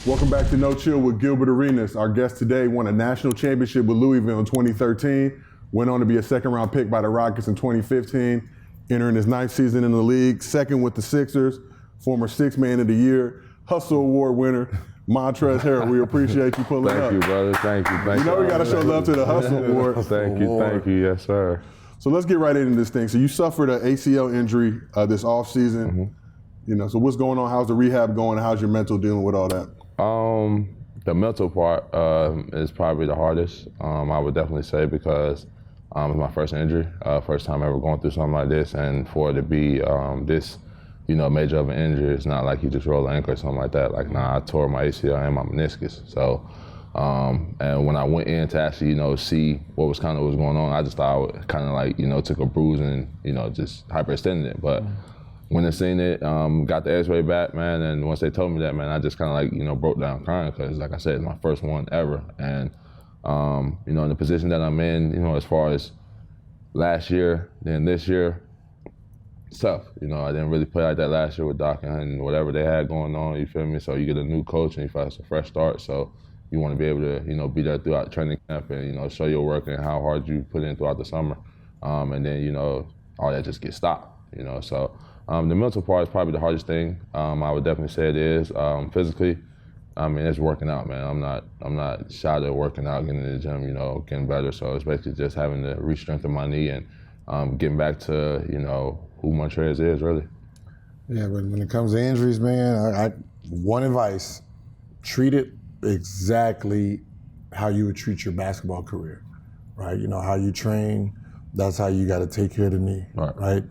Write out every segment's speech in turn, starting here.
Welcome back to No Chill with Gilbert Arenas. Our guest today won a national championship with Louisville in 2013, went on to be a second-round pick by the Rockets in 2015, entering his ninth season in the league, second with the Sixers, former Sixth Man of the Year, Hustle Award winner, Montrezl Harrell. We appreciate you pulling up. Thank you, brother. Thank you. You know we got to show love to the Hustle Award. Thank you. Yes, sir. So let's get right into this thing. So you suffered an ACL injury this offseason. Mm-hmm. You know, so what's going on? How's the rehab going? How's your mental dealing with all that? The mental part is probably the hardest. I would definitely say because it's my first injury, first time ever going through something like this, and for it to be this, major of an injury, it's not like you just roll an ankle or something like that. Like, I tore my ACL and my meniscus. So, and when I went in to actually, see what was going on, I just thought I kind of like, took a bruise and, just hyperextended it. But when I seen it, got the X-ray back, man, and once they told me that, man, I just kind of like, broke down crying because, like I said, it's my first one ever. And, in the position that I'm in, as far as last year, then this year, it's tough. I didn't really play like that last year with Doc and whatever they had going on, you feel me? So you get a new coach and you feel it's a fresh start. So you want to be able to, be there throughout training camp and, show your work and how hard you put in throughout the summer. And then, all that just gets stopped, So the mental part is probably the hardest thing. I would definitely say it is. Physically, it's working out, man. I'm not shy to working out, getting in the gym, getting better. So it's basically just having to re-strengthen my knee and getting back to, who Montrezl is, really. Yeah, but when it comes to injuries, man, one advice, treat it exactly how you would treat your basketball career, right? How you train, that's how you got to take care of the knee, right?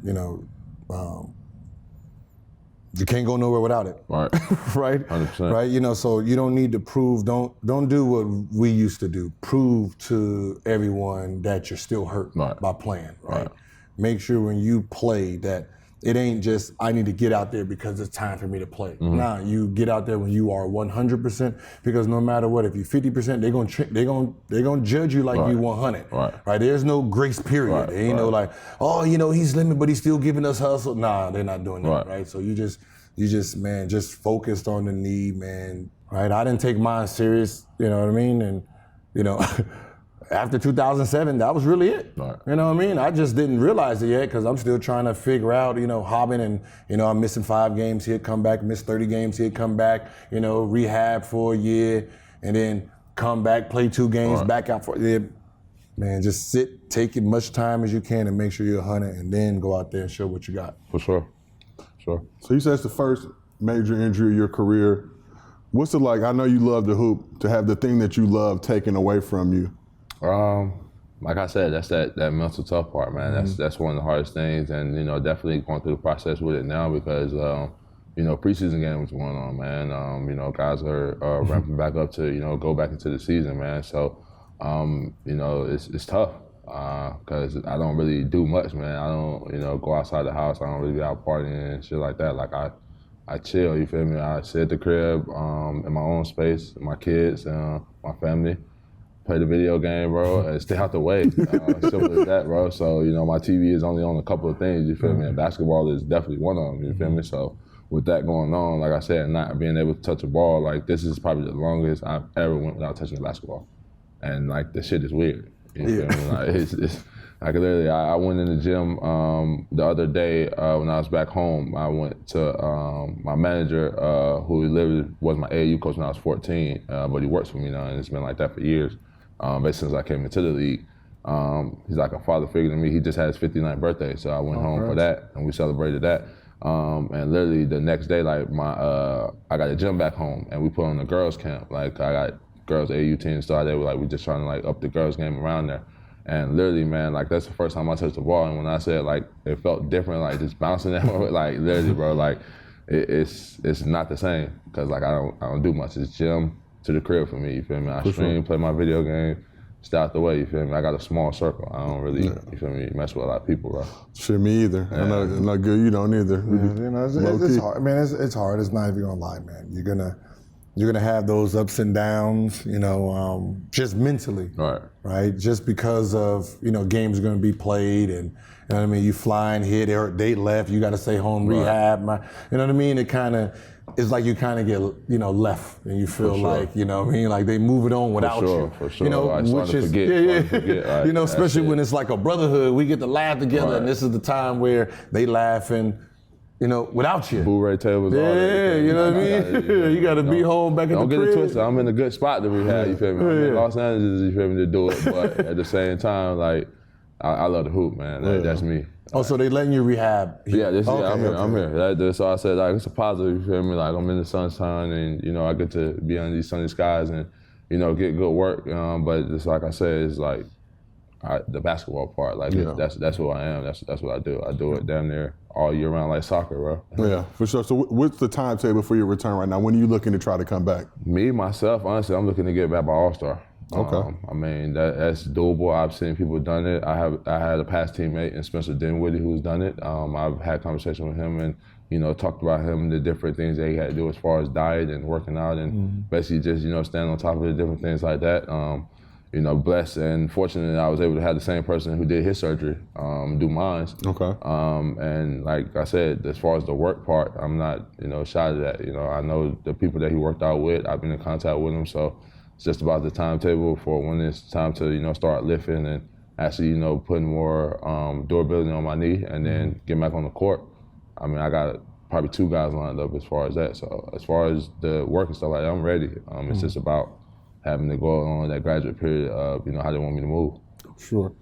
You can't go nowhere without it. Right. Right? 100%. Right? So you don't need to prove, don't do what we used to do. Prove to everyone that you're still hurt by playing, right? Make sure when you play that it ain't just, I need to get out there because it's time for me to play. Mm-hmm. Nah, you get out there when you are 100%, because no matter what, if you're 50%, they're gonna judge you like you 100. Right? There's no grace period. There ain't no like, oh, he's limited, but he's still giving us hustle. Nah, they're not doing that, right? So you just, man, just focused on the knee, man. Right? I didn't take mine serious, you know what I mean? And, after 2007, that was really it. Right. You know what I mean? I just didn't realize it yet because I'm still trying to figure out, hobbing and, I'm missing 5 games, he'd come back, miss 30 games, he'd come back, rehab for a year, and then come back, play 2 games, back out for a year. Man, just sit, take as much time as you can and make sure you're 100 and then go out there and show what you got. For sure. So you said it's the first major injury of your career. What's it like? I know you love the hoop, to have the thing that you love taken away from you. Like I said, that's that mental tough part, man. Mm-hmm. That's one of the hardest things, and definitely going through the process with it now because preseason games going on, man. Guys are ramping back up to go back into the season, man. So it's tough because I don't really do much, man. I don't go outside the house. I don't really be out partying and shit like that. Like I chill, you feel me? I sit at the crib in my own space, my kids, my family. Play the video game, bro, and stay out the way. Simple as that, bro. So, my TV is only on a couple of things, you feel me? And basketball is definitely one of them, you feel me? So, with that going on, like I said, not being able to touch a ball, like, this is probably the longest I've ever went without touching a basketball. And, like, the shit is weird, you feel me? Like, it's like, literally, I went in the gym the other day when I was back home. I went to my manager, who literally was my AAU coach when I was 14, but he works for me now, and it's been like that for years. Basically since I came into the league. He's like a father figure to me. He just had his 59th birthday, so I went home for that, and we celebrated that. And literally the next day, like I got a gym back home, and we put on a girls camp. Like I got girls AU team started. We just trying to like up the girls game around there. And literally, man, like that's the first time I touched the ball. And when I said like it felt different, like just bouncing that, like literally, bro, like it's not the same because like I don't do much. It's gym to the crib for me, you feel me? I stream, play my video game, stay out the way, you feel me? I got a small circle. I don't really, you feel me, mess with a lot of people, bro. Shit, me either. Yeah. I know, not good, you don't either. Yeah, it's hard. Man, it's hard. It's not even gonna lie, man. You're gonna, You're gonna have those ups and downs, just mentally, right? Just because of games are gonna be played, and you know what I mean. You fly and hit, they left. You got to stay home, rehab. You know what I mean. It's like you kind of get left, and you feel like like they move it on without you. For sure. Which is forget. Especially when it's like a brotherhood. We get to laugh together, and this is the time where they laugh and. Without you. Boo-ray tables, all that. Yeah, you know what I mean? You got to be home back at the crib. Don't get it twisted. I'm in a good spot to rehab, you feel me? I'm in Los Angeles, you feel me, to do it. But at the same time, like, I love the hoop, man. That's me. Oh, so they letting you rehab? Yeah, I'm here. So I said, like, it's a positive, you feel me? Like, I'm in the sunshine and, I get to be under these sunny skies and, get good work. But just like I said, it's like, the basketball part, like that's who I am. That's what I do. I do it damn near all year round, like soccer, bro. Yeah, for sure. So what's the timetable for your return right now? When are you looking to try to come back? Me, myself, honestly, I'm looking to get back by All-Star. Okay. I mean, that's doable. I've seen people done it. I had a past teammate in Spencer Dinwiddie who's done it. I've had conversation with him and talked about him and the different things that he had to do as far as diet and working out and basically just stand on top of the different things like that. Blessed and fortunate that I was able to have the same person who did his surgery do mine. Okay. And like I said, as far as the work part, I'm not, shy to that. I know the people that he worked out with. I've been in contact with them, so it's just about the timetable for when it's time to, start lifting and actually, putting more durability on my knee and then get back on the court. I mean, I got probably 2 guys lined up as far as that. So as far as the work and stuff like that, I'm ready. It's just about having to go on that graduate period of, how they want me to move. Sure.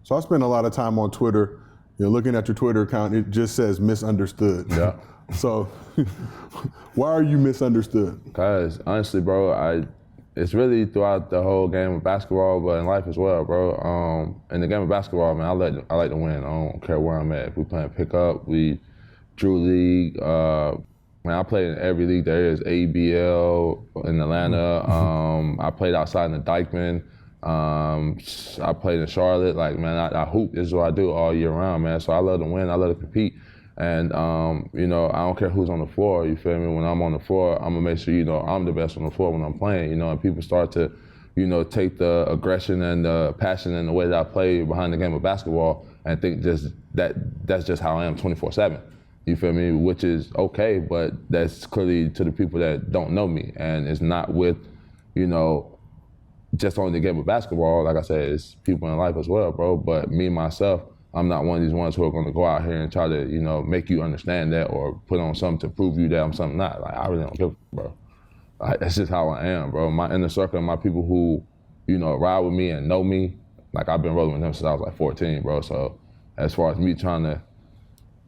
So I spend a lot of time on Twitter. Looking at your Twitter account, it just says misunderstood. Yeah. So why are you misunderstood? Because honestly, bro, it's really throughout the whole game of basketball, but in life as well, bro. In the game of basketball, man, I like to win. I don't care where I'm at. If we playing pickup, we Drew League. Man, I played in every league there is, ABL in Atlanta. I played outside in the Dykeman. I played in Charlotte. Like, man, I hoop. This is what I do all year round, man. So I love to win. I love to compete. And, I don't care who's on the floor. You feel me? When I'm on the floor, I'm going to make sure, I'm the best on the floor when I'm playing, and people start to, take the aggression and the passion and the way that I play behind the game of basketball and think that's just how I am 24/7. You feel me? Which is okay, but that's clearly to the people that don't know me. And it's not with, just only the game of basketball. Like I said, it's people in life as well, bro. But me, myself, I'm not one of these ones who are going to go out here and try to, make you understand that or put on something to prove you that I'm something not. Like, I really don't give a fuck, bro. Like, that's just how I am, bro. My inner circle and my people who, ride with me and know me, like, I've been rolling with them since I was like 14, bro. So as far as me trying to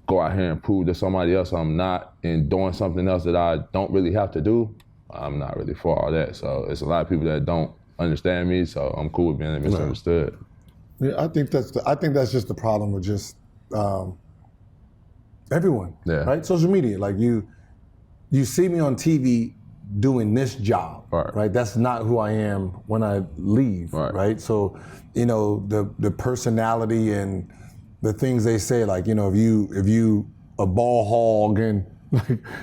go out here and prove to somebody else I'm not and doing something else that I don't really have to do, I'm not really for all that. So it's a lot of people that don't understand me, so I'm cool with being misunderstood. Yeah, I think that's just the problem with just everyone, right? Social media, like you see me on TV doing this job, right? That's not who I am when I leave, right? So, the personality and the things they say, like, if you a ball hog and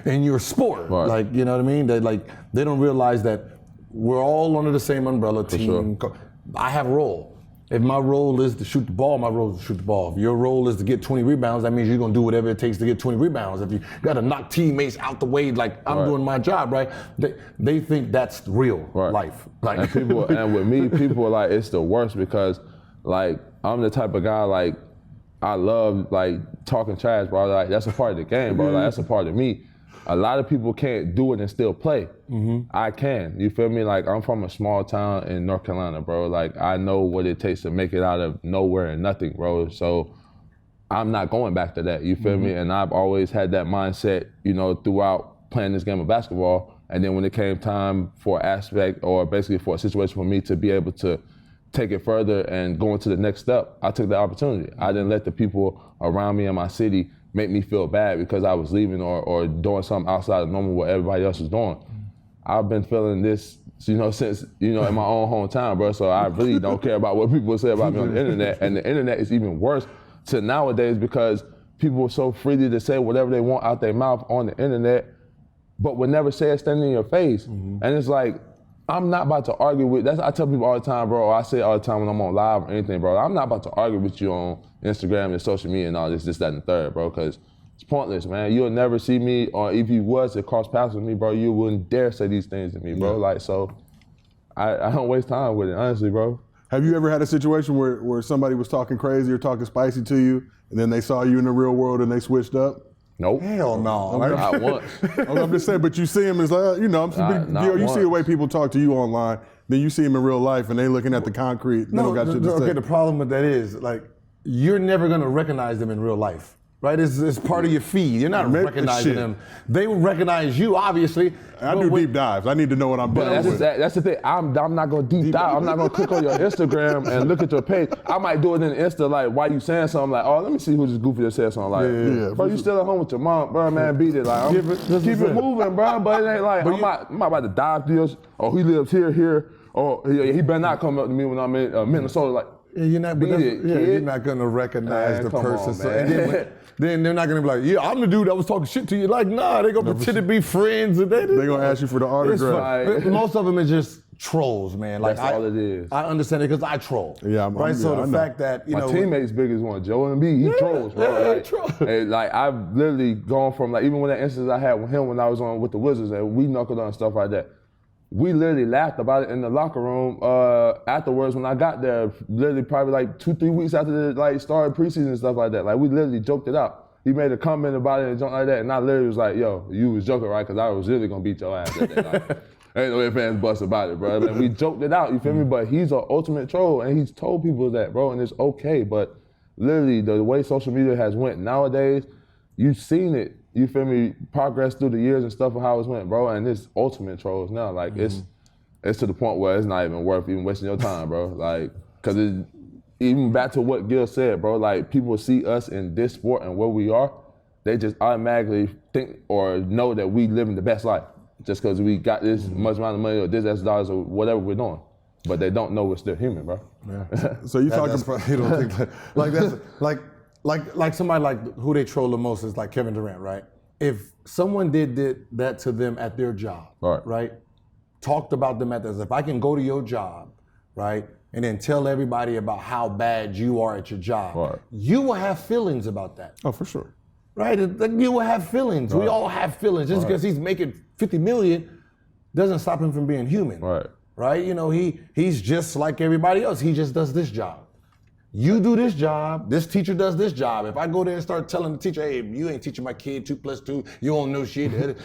in your sport, like, you know what I mean? They don't realize that we're all under the same umbrella team. Sure. I have a role. If my role is to shoot the ball, my role is to shoot the ball. If your role is to get 20 rebounds, that means you're gonna do whatever it takes to get 20 rebounds. If you gotta knock teammates out the way, like I'm doing my job, right? They think that's real life. Like, and with me, people are like, it's the worst because, like, I'm the type of guy, like, I love, like, talking trash, bro. Like, that's a part of the game, bro. Like, that's a part of me. A lot of people can't do it and still play. I can, you feel me? Like, I'm from a small town in North Carolina, bro. Like, I know what it takes to make it out of nowhere and nothing, bro. So I'm not going back to that, you feel me? And I've always had that mindset, throughout playing this game of basketball. And then when it came time for aspect or basically for a situation for me to be able to take it further and go into the next step, I took the opportunity. I didn't let the people around me in my city make me feel bad because I was leaving or doing something outside of normal what everybody else was doing. I've been feeling this, since, in my own hometown, bro. So I really don't care about what people say about me on the internet. And the internet is even worse to nowadays because people are so free to say whatever they want out their mouth on the internet. but would never say it standing in your face. And it's like, I'm not about to argue with, I tell people all the time, bro, I say it all the time when I'm on live or anything, bro, I'm not about to argue with you on Instagram and social media and all this, that, and the third, bro, because it's pointless, man. You'll never see me, or if you was to cross paths with me, bro, you wouldn't dare say these things to me, bro. Like, so I don't waste time with it, honestly, bro. Have you ever had a situation where somebody was talking crazy or talking spicy to you, and then they saw you in the real world and they switched up? Nope. Hell no. Not once. I'm just saying, but you see him as like, you know, you see the way people talk to you online, then you see him in real life and they looking at the concrete. They don't got shit to say. Okay, the problem with that is, like, you're never gonna recognize them in real life. Right, it's part of your feed. You're not recognizing them. They will recognize you, obviously. I do deep dives. I need to know what I'm doing. That's the thing. I'm not gonna deep dive. I'm not gonna click on your Instagram and look at your page. I might do it in Insta, like, why you saying something? Like, oh, let me see who this goofy that said something. Like, bro, you still at home with your mom, bro, man, beat it. Like, keep it moving, bro. But it ain't like, I'm not about to dive deals. Oh, he lives here. Or he better not come up to me when I'm in Minnesota. Like, you're not gonna recognize the person. Then they're not gonna be like, yeah, I'm the dude that was talking shit to you. Like, nah, they gonna pretend to be friends. And they're gonna ask you for the autograph. Most of them is just trolls, man. Like, that's all it is. I understand it because I troll. Yeah, So the fact that, my teammate's biggest one, Joe Embiid, he trolls, bro. Like I've literally gone from, like, even when that instance I had with him when I was on with the Wizards and we knuckled on and stuff like that. We literally laughed about it in the locker room afterwards when I got there, literally probably like 2-3 weeks after the started preseason and stuff like that. Like, we literally joked it out. He made a comment about it and something like that, and I literally was like, yo, you was joking, right? Because I was really going to beat your ass that day. Like, ain't no ifs, ands, buts about it, bro. Like, we joked it out, you feel me? But he's an ultimate troll, and he's told people that, bro, and it's okay. But literally, the way social media has went nowadays, you've seen it. You feel me? Progress through the years and stuff of how it's went, bro. And it's ultimate trolls now. Like, it's to the point where it's not even worth even wasting your time, bro. Like, cause even back to what Gil said, bro. Like, people see us in this sport and where we are, they just automatically think or know that we living the best life just cause we got this much amount of money or this dollars or whatever we're doing. But they don't know we're still human, bro. Yeah. So you talking about you don't think that, like that's like somebody like who they troll the most is like Kevin Durant, right? If someone did that to them at their job, right? Talked about them if I can go to your job, right? And then tell everybody about how bad you are at your job, you will have feelings about that. Oh, for sure. Right? You will have feelings. We all have feelings. Just because he's making $50 million doesn't stop him from being human. Right? You know, he's just like everybody else. He just does this job. You do this job, this teacher does this job. If I go there and start telling the teacher, hey, you ain't teaching my kid 2 + 2, you don't know shit.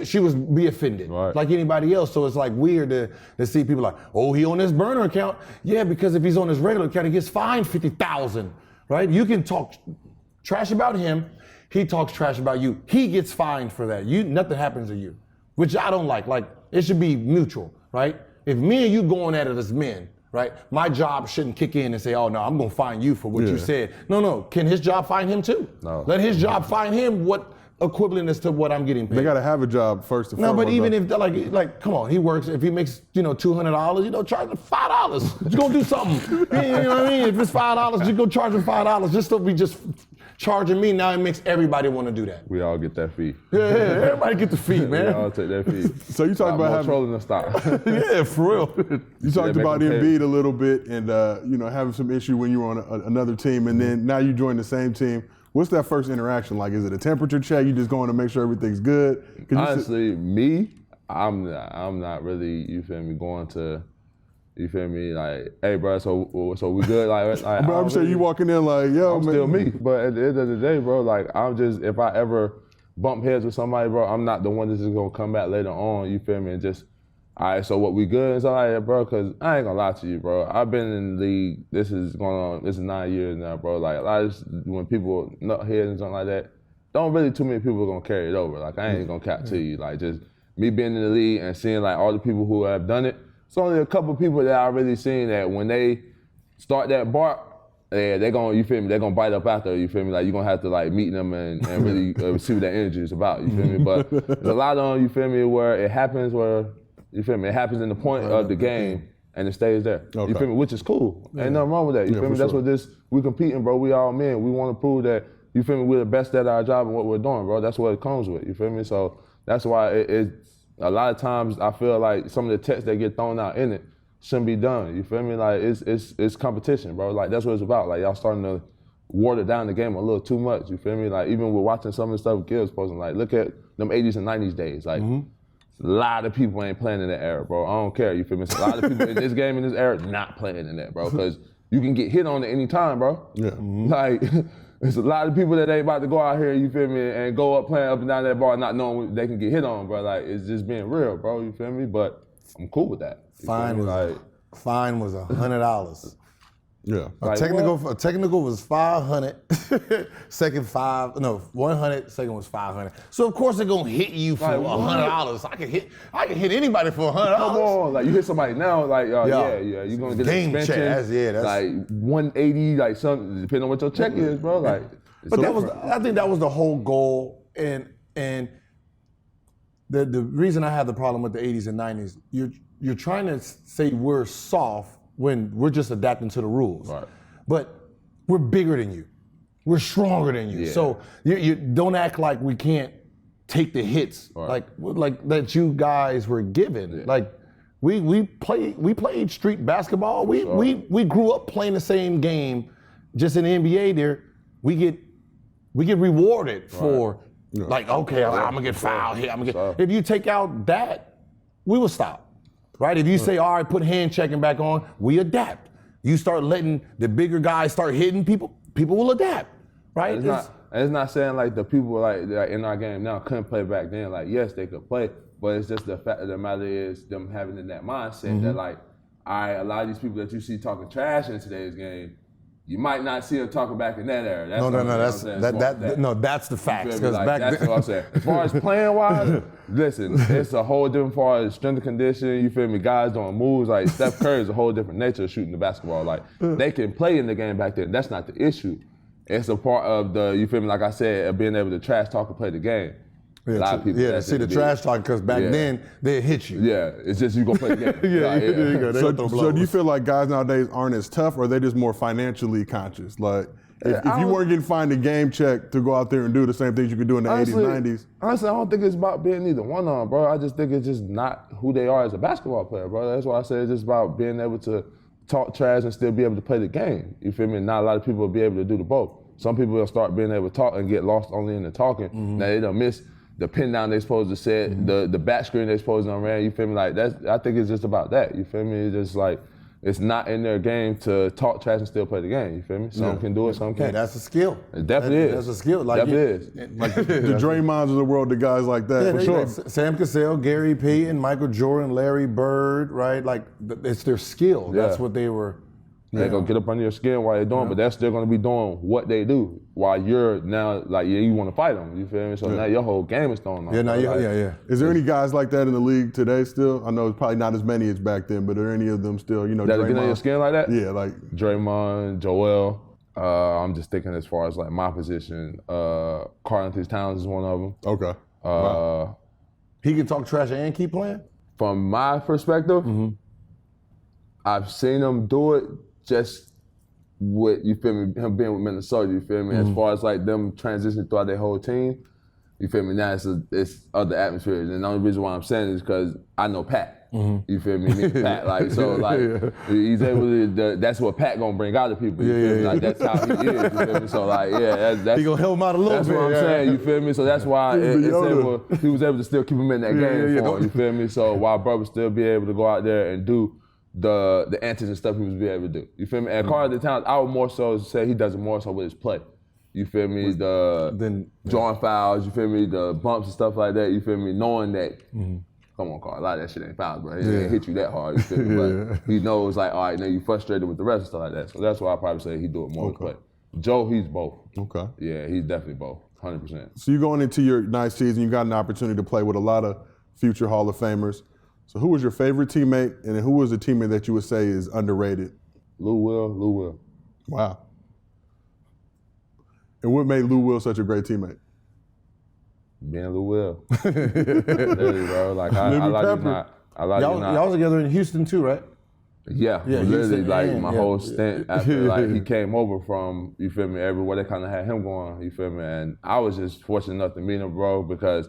She would be offended, like anybody else. So it's like weird to see people like, oh, he on his burner account. Yeah, because if he's on his regular account, he gets fined $50,000, right? You can talk trash about him, he talks trash about you. He gets fined for that. Nothing happens to you, which I don't like. Like, it should be mutual, right? If me and you going at it as men, right? My job shouldn't kick in and say, oh, no, I'm going to fine you for what you said. No. Can his job fine him too? No. Let his job fine him what equivalent is to what I'm getting paid. They got to have a job first. No, but even if, like, come on, he works, if he makes, $200, charge him $5. Just go do something. You know what I mean? If it's $5, just go charge him $5. Just don't be just charging me. Now it makes everybody want to do that. We all get that fee. Yeah, everybody get the fee, man. We all take that fee. So you talked about trolling the stock. Yeah, for real. You talked about Embiid a little bit and having some issue when you were on another team, and then now you join the same team. What's that first interaction like? Is it a temperature check? You just going to make sure everything's good? Honestly, I'm not really, you feel me, going to, you feel me, like, hey, bro, so we good? Like I'm sure you walking in like, yo, I'm man. still me. But at the end of the day, bro, like, I'm just, if I ever bump heads with somebody, bro, I'm not the one that's just gonna come back later on, you feel me, and just, all right, so what, we good and stuff like that, bro? Because I ain't gonna lie to you, bro. I've been in the league, this is 9 years now, bro. Like, a lot of when people nut heads and something like that, don't really too many people gonna carry it over. Like, I ain't gonna cap to you. Like, just me being in the league and seeing, like, all the people who have done it, it's only a couple people that I've really seen that when they start that bark, they're gonna, you feel me, they're gonna bite up after, you feel me? Like, you're gonna have to, like, meet them and really see what that energy is about, you feel me? But there's a lot of them, you feel me, where it happens you feel me? It happens in the point of the game, and it stays there. Okay. You feel me? Which is cool. Ain't nothing wrong with that. You feel me? That's what we competing, bro. We all men. We want to prove that, you feel me, we're the best at our job and what we're doing, bro. That's what it comes with. You feel me? So that's why it's a lot of times I feel like some of the texts that get thrown out in it shouldn't be done. You feel me? Like it's competition, bro. Like that's what it's about. Like y'all starting to water down the game a little too much. You feel me? Like even with watching some of the stuff Gil's posting, like look at them 80s and 90s days. Like a lot of people ain't playing in that era, bro. I don't care. You feel me? A lot of people in this game in this era not playing in that, bro. Because you can get hit on at any time, bro. Yeah. Like there's a lot of people that ain't about to go out here, you feel me, and go up playing up and down that ball not knowing they can get hit on, bro. Like it's just being real, bro. You feel me? But I'm cool with that. Fine was $100. Yeah. A technical was 500. Second 100. Second was 500. So of course they're gonna hit you for $100. I can hit anybody for $100. Come on, like you hit somebody now, like yeah, you're gonna get game an check. extension. That's like 180, like something depending on what your check is, bro. Like, but I think that was the whole goal, and the reason I have the problem with the 80s and 90s, you're trying to say we're soft when we're just adapting to the rules. Right. But we're bigger than you. We're stronger than you. Yeah. So you don't act like we can't take the hits like that you guys were given. Yeah. Like we played street basketball. We grew up playing the same game, just in the NBA there. We get rewarded for like, okay, I'm gonna get fouled here. If you take out that, we will stop. Right? If you say, all right, put hand checking back on, we adapt. You start letting the bigger guys start hitting people will adapt. Right? It's not saying like the people like in our game now couldn't play back then. Like yes, they could play, but it's just the fact of the matter is them having in that mindset that like, a lot of these people that you see talking trash in today's game, you might not see them talking back in that era. That's the facts. Like, that's what I'm saying. As far as playing wise, listen, it's a whole different far as strength and conditioning. You feel me? Guys doing moves like Steph Curry is a whole different nature of shooting the basketball. Like they can play in the game back then. That's not the issue. It's a part of the, you feel me? Like I said, of being able to trash talk and play the game. Yeah, a lot of people. See the trash talking because back then they hit you. Yeah, it's just you gonna play the game. So do you feel like guys nowadays aren't as tough, or are they just more financially conscious? Like if you weren't getting fined a game check to go out there and do the same things you could do in the 80s, 90s? Honestly, I don't think it's about being either one of them, bro. I just think it's just not who they are as a basketball player, bro. That's why I say it's just about being able to talk trash and still be able to play the game. You feel me? Not a lot of people will be able to do the both. Some people will start being able to talk and get lost only in the talking. Now they don't miss the pin down they supposed to set, the back screen they supposed to run. You feel me? Like I think it's just about that. You feel me? It's just like it's not in their game to talk trash and still play the game. You feel me? Some can do it, some can't. Yeah, that's a skill. It definitely is. That's a skill. Like definitely is. Like the Draymonds of the world, the guys like that. For sure. Sam Cassell, Gary Payton, Michael Jordan, Larry Bird, right? Like it's their skill. That's what they were. They gonna get up under your skin while they're doing, but they're still gonna be doing what they do while you're now like you want to fight them. You feel me? So now your whole game is thrown off. Is there any guys like that in the league today still? I know it's probably not as many as back then, but are there any of them still? You know, that get under your skin like that? Yeah, like Draymond, Joel. I'm just thinking as far as like my position. Karl-Anthony Towns is one of them. Okay. Wow. He can talk trash and keep playing? From my perspective, I've seen him do it. Just with, you feel me, him being with Minnesota, you feel me? As far as like them transitioning throughout their whole team, you feel me? Now it's other atmospheres. And the only reason why I'm saying it is because I know Pat. You feel me? Me and Pat, like, so like, he's able to, that's what Pat gonna bring out of people, you feel me? Like, that's how he is, you feel me? So like, that's he gonna help him out a little bit. That's what I'm saying, you feel me? So that's why he was able to still keep him in that game for him, you feel me? So while bro would still be able to go out there and do the antics and stuff he was able to do. You feel me? And Karl-Anthony Towns, I would more so say he does it more so with his play. You feel me? Drawing fouls, you feel me? The bumps and stuff like that, you feel me? Knowing that, come on, Karl, a lot of that shit ain't fouls, bro. He ain't hit you that hard, you feel me? But he knows like, all right, now you frustrated with the rest and stuff like that. So that's why I probably say he do it more with play. Joe, he's both. Okay. Yeah, he's definitely both, 100%. So you're going into your ninth season, you got an opportunity to play with a lot of future Hall of Famers. So who was your favorite teammate, and who was the teammate that you would say is underrated? Lou Will. Wow. And what made Lou Will such a great teammate? Being Lou Will. Literally, bro. Like, I like you not. Y'all was together in Houston too, right? Yeah, literally, like my whole stint after like he came over from, you feel me, everywhere they kind of had him going, you feel me, and I was just fortunate enough to meet him, bro, because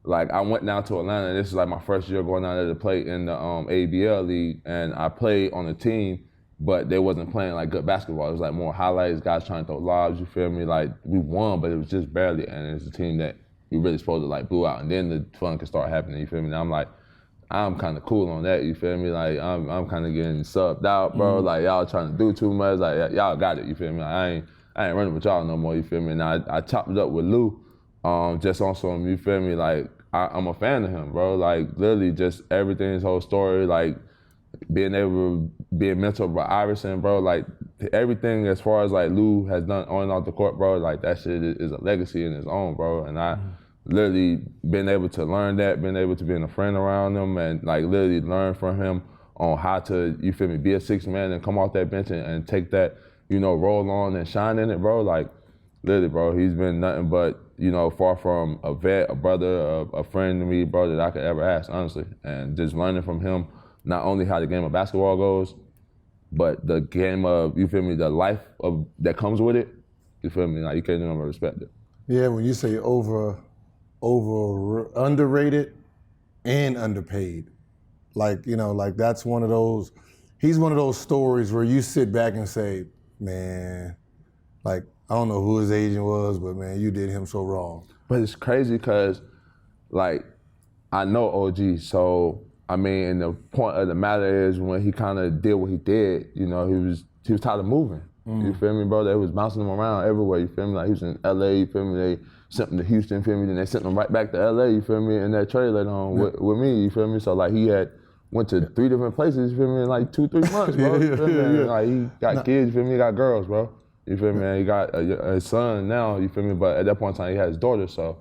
like I went down to Atlanta. This is like my first year going down there to play in the ABL league, and I played on a team, but they wasn't playing like good basketball. It was like more highlights, guys trying to throw lobs. You feel me? Like we won, but it was just barely. And it's a team that we really supposed to like blew out, and then the fun can start happening. You feel me? And I'm like, I'm kind of cool on that. You feel me? Like I'm kind of getting subbed out, bro. Like y'all trying to do too much. Like y'all got it. You feel me? Like, I ain't running with y'all no more. You feel me? And I chopped it up with Lou, just on some. You feel me? Like I'm a fan of him, bro. Like literally just everything, his whole story, like being able to be mentored by Iverson, bro. Like everything as far as like Lou has done on and off the court, bro. Like that shit is a legacy in its own, bro. And I literally been able to learn that, been able to be a friend around him, and like literally learn from him on how to, you feel me, be a sixth man and come off that bench and take that, you know, roll on and shine in it, bro. Like literally, bro, he's been nothing but, you know, far from a vet, a brother, a friend to me, bro, that I could ever ask, honestly. And just learning from him, not only how the game of basketball goes, but the game of, you feel me, the life of that comes with it, you feel me? Like you can't do nothing but respect it. Yeah, when you say underrated and underpaid, like, you know, like that's one of those, he's one of those stories where you sit back and say, man, like, I don't know who his agent was, but man, you did him so wrong. But it's crazy because, like, I know OG, so I mean, and the point of the matter is when he kind of did what he did, you know, he was tired of moving. You feel me, bro? They was bouncing him around everywhere. You feel me? Like he was in LA. You feel me? They sent him to Houston. You feel me? Then they sent him right back to LA. You feel me? In that trade later on with me. You feel me? So like he had went to 3 different places. You feel me? In like 2-3 months, bro. You feel me? Like he got kids. You feel me? He got girls, bro. You feel me? And he got a son now. You feel me? But at that point in time, he had his daughter. So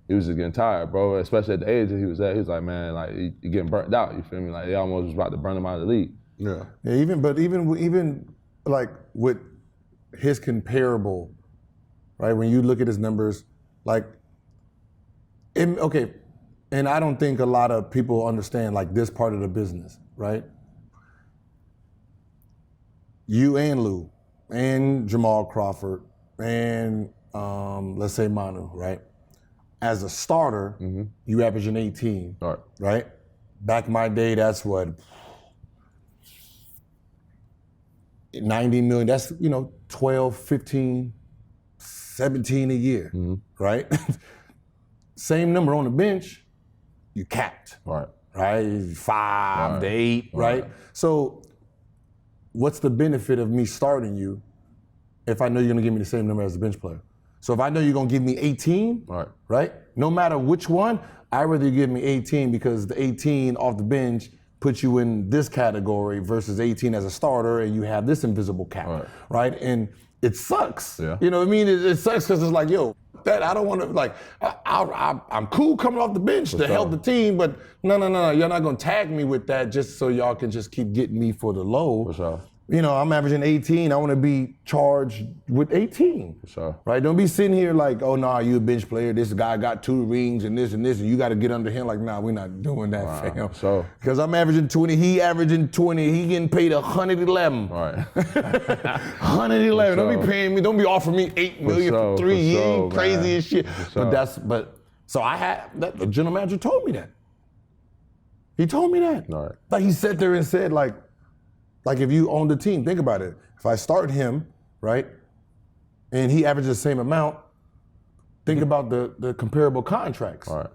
he was just getting tired, bro. Especially at the age that he was at. He was like, man, like he getting burnt out. You feel me? Like they almost was about to burn him out of the league. Yeah. Even like with his comparable, right? When you look at his numbers, like, okay, and I don't think a lot of people understand like this part of the business, right? You and Lou and Jamal Crawford and let's say Manu, right? As a starter, you averaging 18, right? Back in my day, that's what, 90 million, that's, you know, 12, 15, 17 a year, right? Same number on the bench, you capped, right? 5 to 8, right? So what's the benefit of me starting you if I know you're gonna give me the same number as the bench player? So if I know you're gonna give me 18, right? No matter which one, I'd rather you give me 18 because the 18 off the bench puts you in this category versus 18 as a starter and you have this invisible cap, right? And it sucks. Yeah. You know what I mean? It sucks because it's like, yo, that I don't want to, like, I'm cool coming off the bench to help the team, but no, you're not gonna tag me with that just so y'all can just keep getting me for the low. For sure. You know, I'm averaging 18. I want to be charged with 18. For sure. Right? Don't be sitting here like, oh, nah, you a bench player. This guy got 2 rings and this, and you got to get under him. Like, nah, we're not doing that, fam. So, because I'm averaging 20. He averaging 20. He getting paid 111. Right. 111. Don't be paying me. Don't be offering me $8 million for 3 years. Crazy as shit. So I had that. The general manager told me that. He told me that. Right. Like he sat there and said, like if you own the team, think about it. If I start him, right, and he averages the same amount, think about the comparable contracts. Right.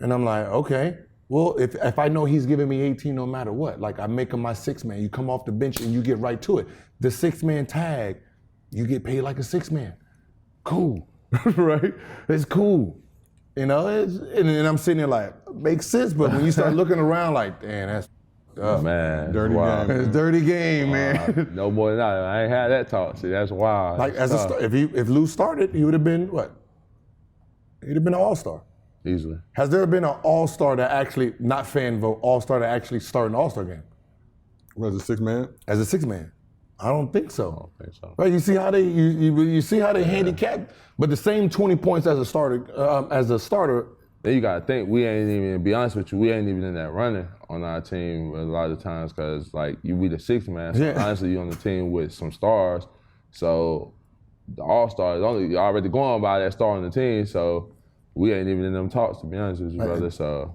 And I'm like, okay, well, if I know he's giving me 18 no matter what, like I make him my 6th man, you come off the bench and you get right to it. The 6th man tag, you get paid like a 6th man. Cool, right? It's cool. You know, and I'm sitting there like, makes sense, but when you start looking around like, damn, that's man, dirty game. It's dirty game, man. No more than that. I ain't had that talk. See, that's wild. Like if Lou started, he would have been what? He'd have been an all-star. Easily. Has there been an all-star that actually, not fan vote, all-star that actually started an all-star game? Was it 6th man? As a 6th man. I don't think so. I don't think so. Right? You see how they you see how they handicap, but the same 20 points as a starter. Then you gotta think, we ain't even, to be honest with you, we ain't even in that running on our team a lot of times because like you be the 6th man, so honestly you on the team with some stars. So the all-star is only, you're already going by that star on the team, so we ain't even in them talks, to be honest with you, brother. So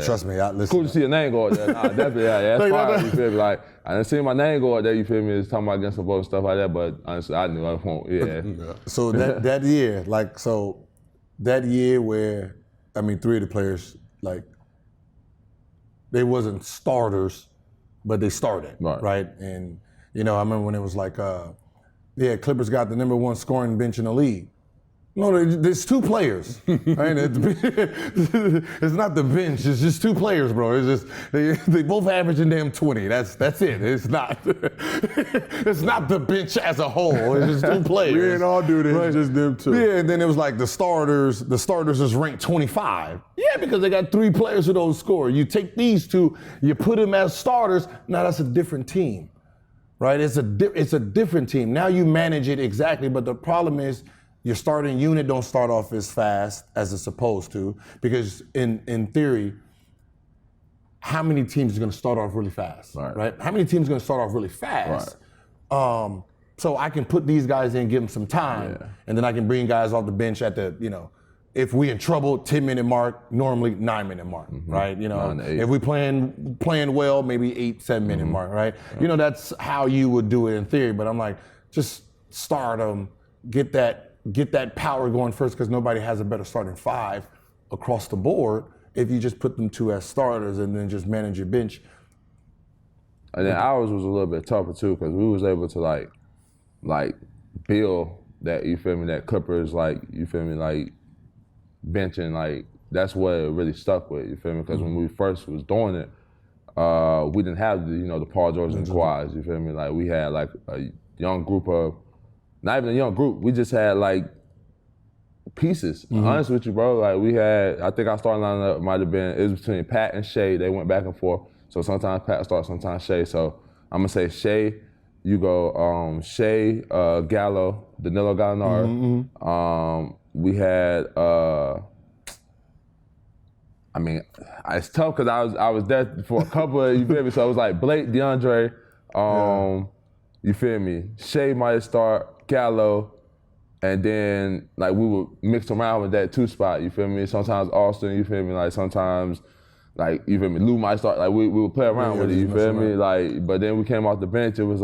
trust me, listen. Cool to see your name go out there. Nah, definitely, that's fine. You feel me? Like I didn't see my name go out there. You feel me? It's talking about against the vote and stuff like that. But honestly, I knew I won't. Yeah. So that year, that year where three of the players they wasn't starters, but they started, right? And I remember when it was Clippers got the number 1 scoring bench in the league. No, there's 2 players. Right? It's not the bench. It's just 2 players, bro. It's just they both averaging damn 20. That's it. It's not. It's not the bench as a whole. It's just 2 players. We ain't all do this. Right? It's just them 2. Yeah, and then it was the starters. The starters is ranked 25. Yeah, because they got 3 players who don't score. You take these 2, you put them as starters. Now that's a different team, right? It's a different team. Now you manage it exactly, but the problem is, your starting unit don't start off as fast as it's supposed to, because in theory, how many teams are going to start off really fast, right? How many teams are going to start off really fast? Right. So I can put these guys in, give them some time, and then I can bring guys off the bench at the, if we in trouble, 10-minute mark, normally 9-minute mark, right? If we playing well, maybe 8-7-minute mark, right? Yeah. That's how you would do it in theory, but I'm just start them, get that power going first, because nobody has a better starting 5 across the board if you just put them 2 as starters and then just manage your bench. And then ours was a little bit tougher too, because we was able to build that, you feel me, that Clippers, you feel me, benching, that's what it really stuck with, you feel me, because when we first was doing it, we didn't have the Paul George and Kawhis, you feel me, we had a young group of, not even a young group, we just had pieces. Honest with you, bro, we had, I think our starting lineup might have been, it was between Pat and Shea. They went back and forth. So sometimes Pat starts, sometimes Shea. So I'm gonna say Shea, you go Shea, Gallo, Danilo Gallinari. We had, it's tough because I was there for a couple of, you feel me? So it was Blake, DeAndre, you feel me? Shea might start, Gallo, and then we would mix around with that 2 spot, you feel me? Sometimes Austin, you feel me? Sometimes, you feel me? Lou might start, we would play around with it, you feel me? But then we came off the bench, it was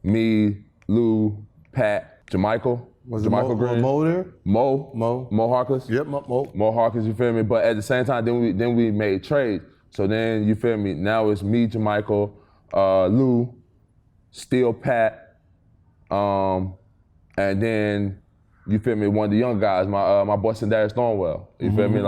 me, Lou, Pat, Jermichael. Was Jermichael Green? Mo there? Mo Harkless. Yep, Mo. Mo Harkless, you feel me? But at the same time, then we made trades. So then, you feel me? Now it's me, Jermichael, Lou, still Pat, and then, you feel me, one of the young guys, my boy Sindarius Thornwell, you feel me,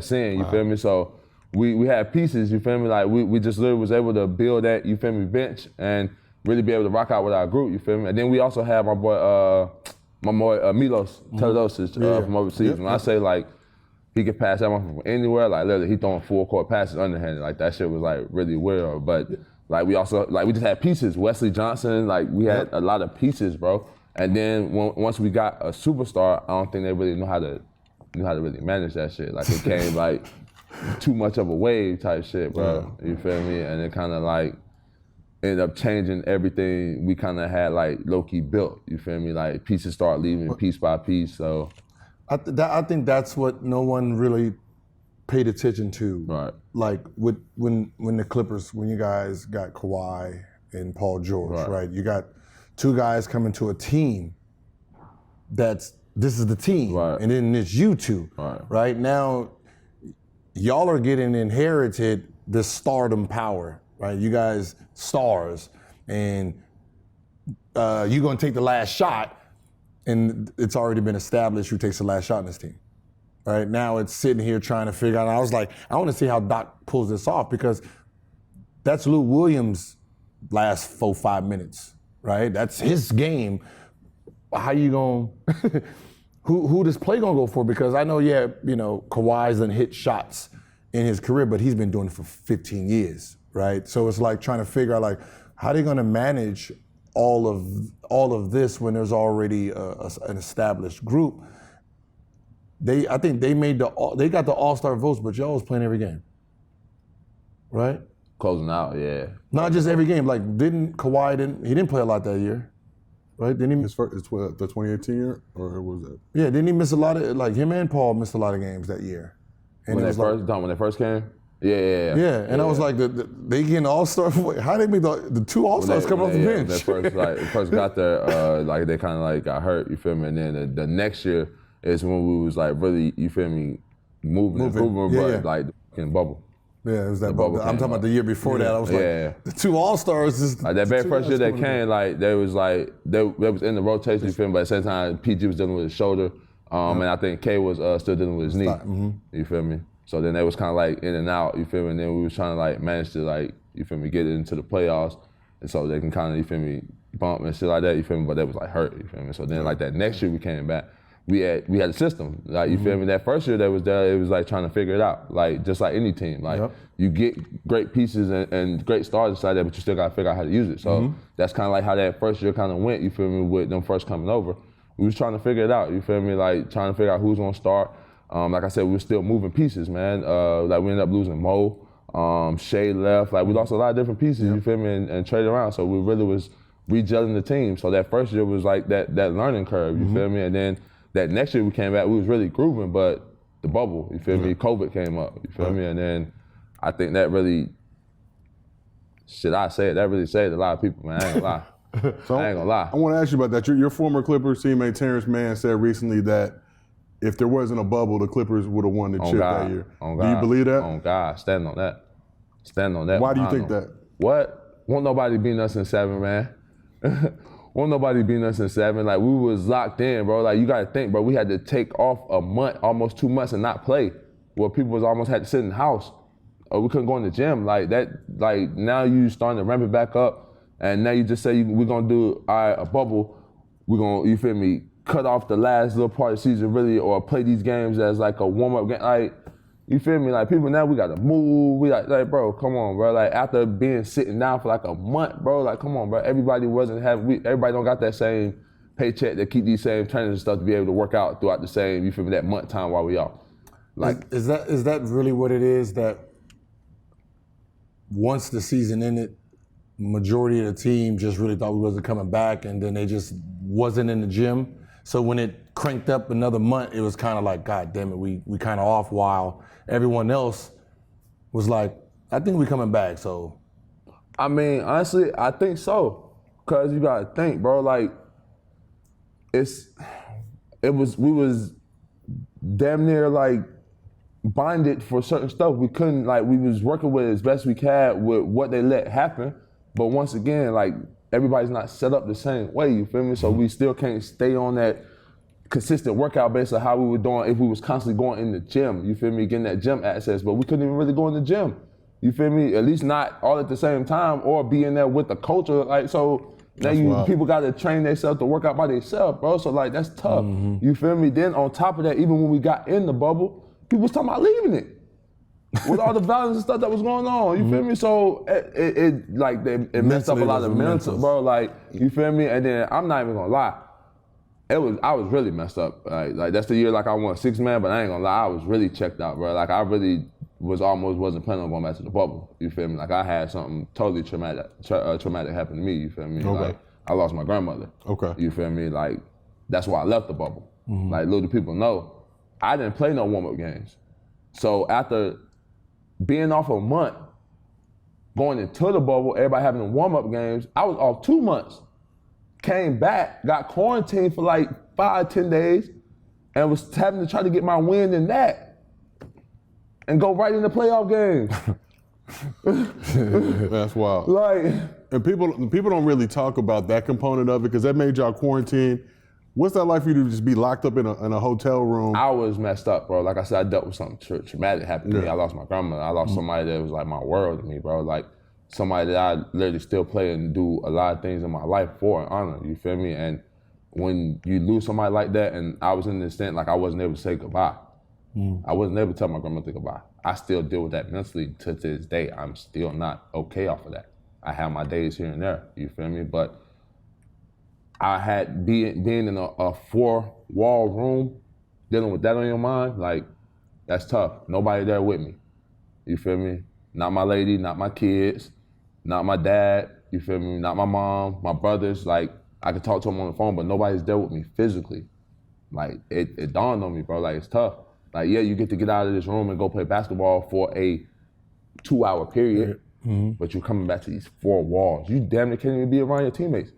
Sin, you feel me? So we had pieces, you feel me, we just literally was able to build that, you feel me, bench, and really be able to rock out with our group, you feel me? And then we also had my boy Milos Teodosic from overseas. When I say he could pass that one from anywhere, literally he throwing full court passes underhanded, that shit was really weird, but we also, we just had pieces, Wesley Johnson, we had a lot of pieces, bro. And then once we got a superstar, I don't think they really knew how to really manage that shit. It came too much of a wave type shit, bro. You feel me? And it kind of ended up changing everything we kind of had low-key built. You feel me? Pieces start leaving piece by piece. So I think that's what no one really paid attention to. Right. When the Clippers, when you guys got Kawhi and Paul George, right? You got 2 guys coming to a team this is the team, right? And then it's you 2, right? Now, y'all are getting inherited this stardom power, right? You guys stars, and you're gonna take the last shot, and it's already been established who takes the last shot in this team, right? Now it's sitting here trying to figure out, I was I wanna see how Doc pulls this off, because that's Lou Williams' last 4-5 minutes. Right, that's his game. How you gonna? who this play gonna go for? Because I know, Kawhi's done hit shots in his career, but he's been doing it for 15 years, right? So it's trying to figure out how they gonna manage all of this when there's already an established group. I think they got the All-Star votes, but y'all was playing every game, right? Closing out, yeah. Not just every game. Kawhi didn't play a lot that year. right? Didn't he? The 2018 year, or was it? Yeah, didn't he miss a lot of, like him and Paul missed a lot of games that year. And when they first came? Yeah. And I was like, they getting All-Star. How they make the two All-Stars coming off the bench? When they first got there, like they kind of like got hurt, you feel me? And then the next year is when we was like really, you feel me, moving, but like in bubble. Yeah, it was that bubble. I'm talking about the year before that. I was like, the two All-Stars is like that very first year they came, like they was in the rotation, you feel me? But at the same time, PG was dealing with his shoulder, and I think K was still dealing with his knee. You feel me? So then they was kind of like in and out, you feel me? And then we was trying to like manage to like, you feel me, get it into the playoffs, and so they can kind of, you feel me, bump and shit like that, you feel me? But they was like hurt, you feel me? So then like that next year we came back, we had a system, like you feel me? That first year that was there, it was like trying to figure it out, like just like any team, like you get great pieces and great stars inside there, but you still gotta figure out how to use it. So that's kind of like how that first year kind of went, you feel me, with them first coming over. We was trying to figure it out, you feel me? Like trying to figure out who's gonna start. Like I said, we were still moving pieces, man. Like we ended up losing Mo, Shea left. Like we lost a lot of different pieces, you feel me, and traded around. So we really was regelling the team. So that first year was like that learning curve, you feel me? And then that next year we came back, we was really grooving, but the bubble, you feel me? COVID came up, you feel me? And then I think that really, that really saved a lot of people, man. I ain't gonna lie. So I ain't gonna lie. I want to ask you about that. Your former Clippers teammate Terrence Mann said recently that if there wasn't a bubble, the Clippers would have won the chip that year. Do you believe that? Oh God, stand on that. Stand on that. Why do you think that? What? Won't nobody beat us in 7, man. Won't nobody beat us in 7. Like we was locked in, bro. Like you gotta think, bro. We had to take off a month, almost 2 months, and not play. Where people was almost had to sit in the house, or we couldn't go in the gym. Like that. Like now you starting to ramp it back up, and now you just say we're gonna do a bubble. We're gonna, you feel me, cut off the last little part of the season really, or play these games as like a warm-up game. Like, you feel me? Like people now, we gotta move. We like bro, come on, bro. Like after being sitting down for like a month, bro, like come on, bro. Everybody don't got that same paycheck to keep these same trainers and stuff to be able to work out throughout the same, you feel me, that month time while we out. Like, is that really what it is, that once the season ended, majority of the team just really thought we wasn't coming back, and then they just wasn't in the gym? So when it cranked up another month, it was kind of like, God damn it, we kind of off, while everyone else was like, I think we coming back. So, I mean, honestly, I think so, cause you gotta think, bro. Like, we was damn near like bonded for certain stuff. We couldn't, like, we was working with it as best we can with what they let happen. But once again, like, everybody's not set up the same way, you feel me? So we still can't stay on that consistent workout base of how we were doing if we was constantly going in the gym, you feel me, getting that gym access, but we couldn't even really go in the gym, you feel me? At least not all at the same time, or be in there with the culture, like, so now people gotta train themselves to work out by themselves, bro, so like, that's tough, you feel me? Then on top of that, even when we got in the bubble, people was talking about leaving it. With all the violence and stuff that was going on, you feel me? So it messed up a lot of mental, bro. Like, you feel me? And then I'm not even gonna lie, I was really messed up. Like that's the year like I won 6 man, but I ain't gonna lie, I was really checked out, bro. Like I really wasn't planning on going back to the bubble. You feel me? Like I had something totally traumatic happen to me. You feel me? Okay. Like I lost my grandmother. Okay. You feel me? Like that's why I left the bubble. Like little people know, I didn't play no warm-up games. So after being off a month, going into the bubble, everybody having the warm-up games, I was off 2 months. Came back, got quarantined for like 5-10 days, and was having to try to get my win in that and go right into playoff games. That's wild. Like, and people don't really talk about that component of it, because that made y'all quarantine. What's that like for you to just be locked up in a hotel room? I was messed up, bro. Like I said, I dealt with something traumatic happened to me. I lost my grandmother. I lost somebody that was like my world to me, bro. Like somebody that I literally still play and do a lot of things in my life for and honor, you feel me? And when you lose somebody like that, and I was in the extent like I wasn't able to say goodbye. I wasn't able to tell my grandmother goodbye. I still deal with that mentally to this day. I'm still not okay off of that. I have my days here and there, you feel me? But I had being in a 4-wall room, dealing with that on your mind, like, that's tough. Nobody there with me, you feel me? Not my lady, not my kids, not my dad, you feel me? Not my mom, my brothers, like, I could talk to them on the phone, but nobody's there with me physically. Like, it dawned on me, bro, like, it's tough. Like, yeah, you get to get out of this room and go play basketball for a 2-hour period, but you're coming back to these 4 walls. You damn near can't even be around your teammates.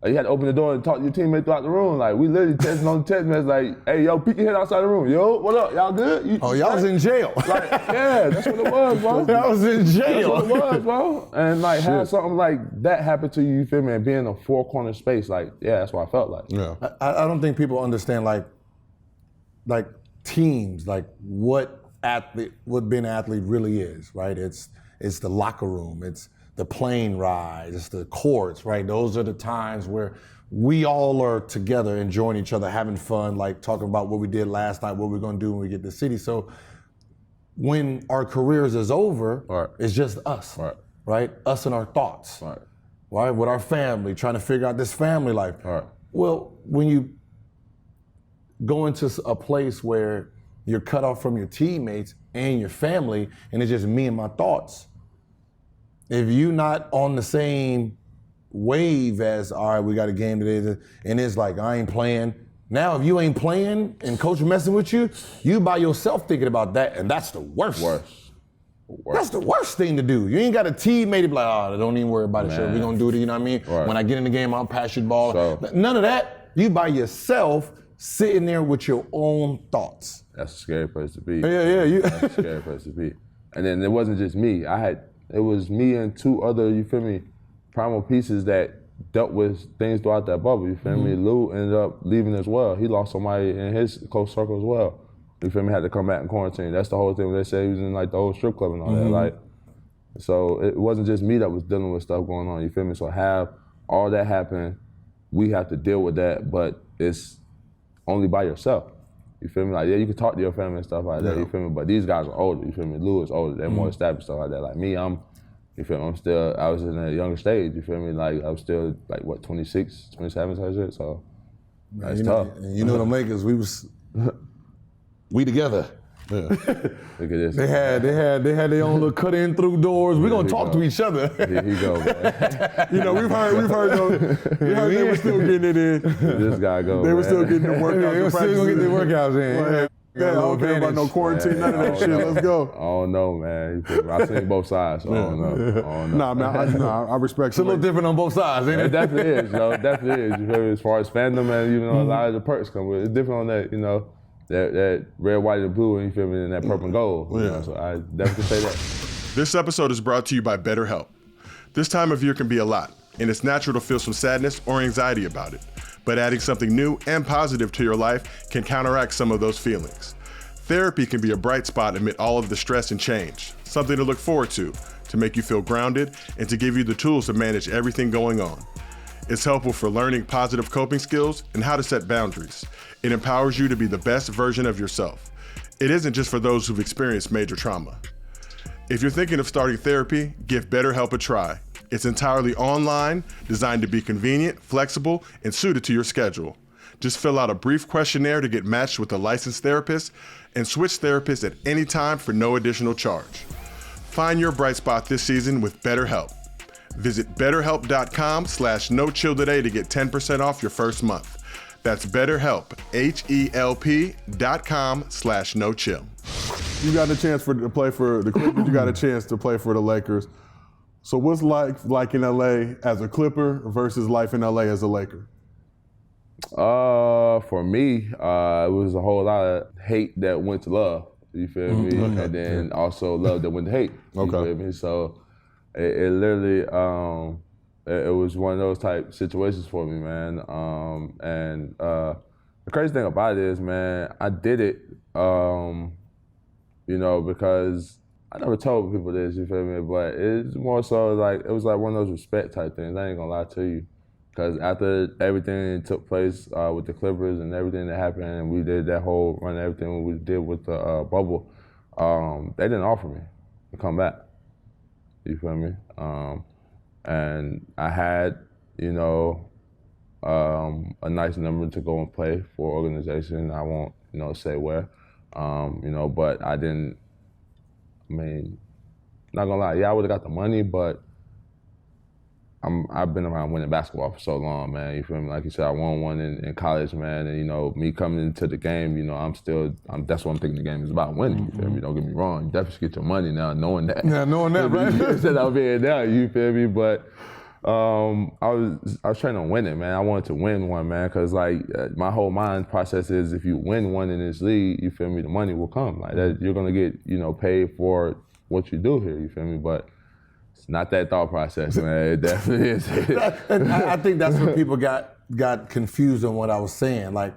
Like, you had to open the door and talk to your teammates throughout the room. Like, we literally texting on the text message, like, hey, yo, peek your head outside the room. Yo, what up? Y'all good? Y'all was in jail. Like, yeah, that's what it was, bro. Y'all was in jail. That's what it was, bro. And, like, have something like that happen to you, you feel me, and being in a 4-corner space, like, yeah, that's what I felt like. Yeah. I don't think people understand, like teams, like what being an athlete really is, right? It's the locker room, it's the plane ride, it's the courts, right? Those are the times where we all are together enjoying each other, having fun, like talking about what we did last night, what we're gonna do when we get to the city. So when our careers is over, it's just us, right? Us and our thoughts, right? With our family, trying to figure out this family life. Well, when you go into a place where you're cut off from your teammates and your family, and it's just me and my thoughts. If you're not on the same wave as, all right, we got a game today, and it's like, I ain't playing. Now, if you ain't playing and coach messing with you, you by yourself thinking about that, and that's the worst. That's the worst thing to do. You ain't got a teammate to be like, oh, don't even worry about it, sure, we're gonna do it, you know what I mean? When I get in the game, I'll pass you the ball. So, none of that. You by yourself, sitting there with your own thoughts. That's a scary place to be. Yeah. That's a scary place to be. And then it wasn't just me. It was me and 2 other, you feel me, primal pieces that dealt with things throughout that bubble, you feel me? Lou ended up leaving as well. He lost somebody in his close circle as well. You feel me? Had to come back in quarantine. That's the whole thing when they say he was in like the old strip club and all that. Like, so it wasn't just me that was dealing with stuff going on, you feel me? So have all that happen, we have to deal with that, but it's only by yourself. You feel me? Like, yeah, you can talk to your family and stuff like that, you feel me? But these guys are older, you feel me? Lou is older, they're more established, stuff like that. Like me, you feel me? I was in a younger stage, you feel me? Like, I was still, like, what, 26, 27, type shit, so that's tough. You know the Lakers, we together. Yeah. Look at this. They had their own little cut in through doors. We're gonna talk to each other. Here he go, man. You know, we've heard those. They were still getting it in. This guy go. They were still getting the workouts. They were still gonna get the workouts in. Yeah, I don't care about no quarantine, none of that shit. Let's go. I don't know, man. I seen both sides, so I don't know. Nah, man, I respect. It's a little different on both sides, ain't it? It definitely is, yo. It definitely is. You feel me? As far as fandom and, you know, a lot of the perks come with it. It's different on that, you know. That red, white, and blue, and you feel me, and that purple and gold. You know, so I definitely say that. This episode is brought to you by BetterHelp. This time of year can be a lot, and it's natural to feel some sadness or anxiety about it. But adding something new and positive to your life can counteract some of those feelings. Therapy can be a bright spot amid all of the stress and change, something to look forward to make you feel grounded, and to give you the tools to manage everything going on. It's helpful for learning positive coping skills and how to set boundaries. It empowers you to be the best version of yourself. It isn't just for those who've experienced major trauma. If you're thinking of starting therapy, give BetterHelp a try. It's entirely online, designed to be convenient, flexible, and suited to your schedule. Just fill out a brief questionnaire to get matched with a licensed therapist and switch therapists at any time for no additional charge. Find your bright spot this season with BetterHelp. Visit BetterHelp.com/NoChill today to get 10% off your first month. That's BetterHelp, HELP.com/NoChill. You got a chance to play for the Clippers. You got a chance to play for the Lakers. So what's like in LA as a Clipper versus life in LA as a Laker? For me, it was a whole lot of hate that went to love. You feel me? And then also love that went to hate. You feel me? So it literally, it was one of those type situations for me, man. And the crazy thing about it is, man, I did it, you know, because I never told people this, you feel me? But it's more so like, it was like one of those respect type things. I ain't gonna lie to you. Because after everything that took place with the Clippers and everything that happened, and we did that whole run, everything we did with the bubble, they didn't offer me to come back. You feel me? And I had, you know, a nice number to go and play for an organization. I won't, you know, say where, you know, but I didn't. I mean, not gonna lie, yeah, I would have got the money, but I've been around winning basketball for so long, man. You feel me? Like you said, I won one in college, man. And, you know, me coming into the game, you know, that's what I'm thinking the game is about, winning. You feel me? Don't get me wrong. You definitely should get your money now, knowing that. Yeah, knowing that, right? Instead of being down, you feel me? But I was trying to win it, man. I wanted to win one, man, because like my whole mind process is if you win one in this league, you feel me, the money will come. Like that, you're gonna get, you know, paid for what you do here. You feel me? But it's not that thought process, man. It definitely is. And I think that's where people got confused on what I was saying. Like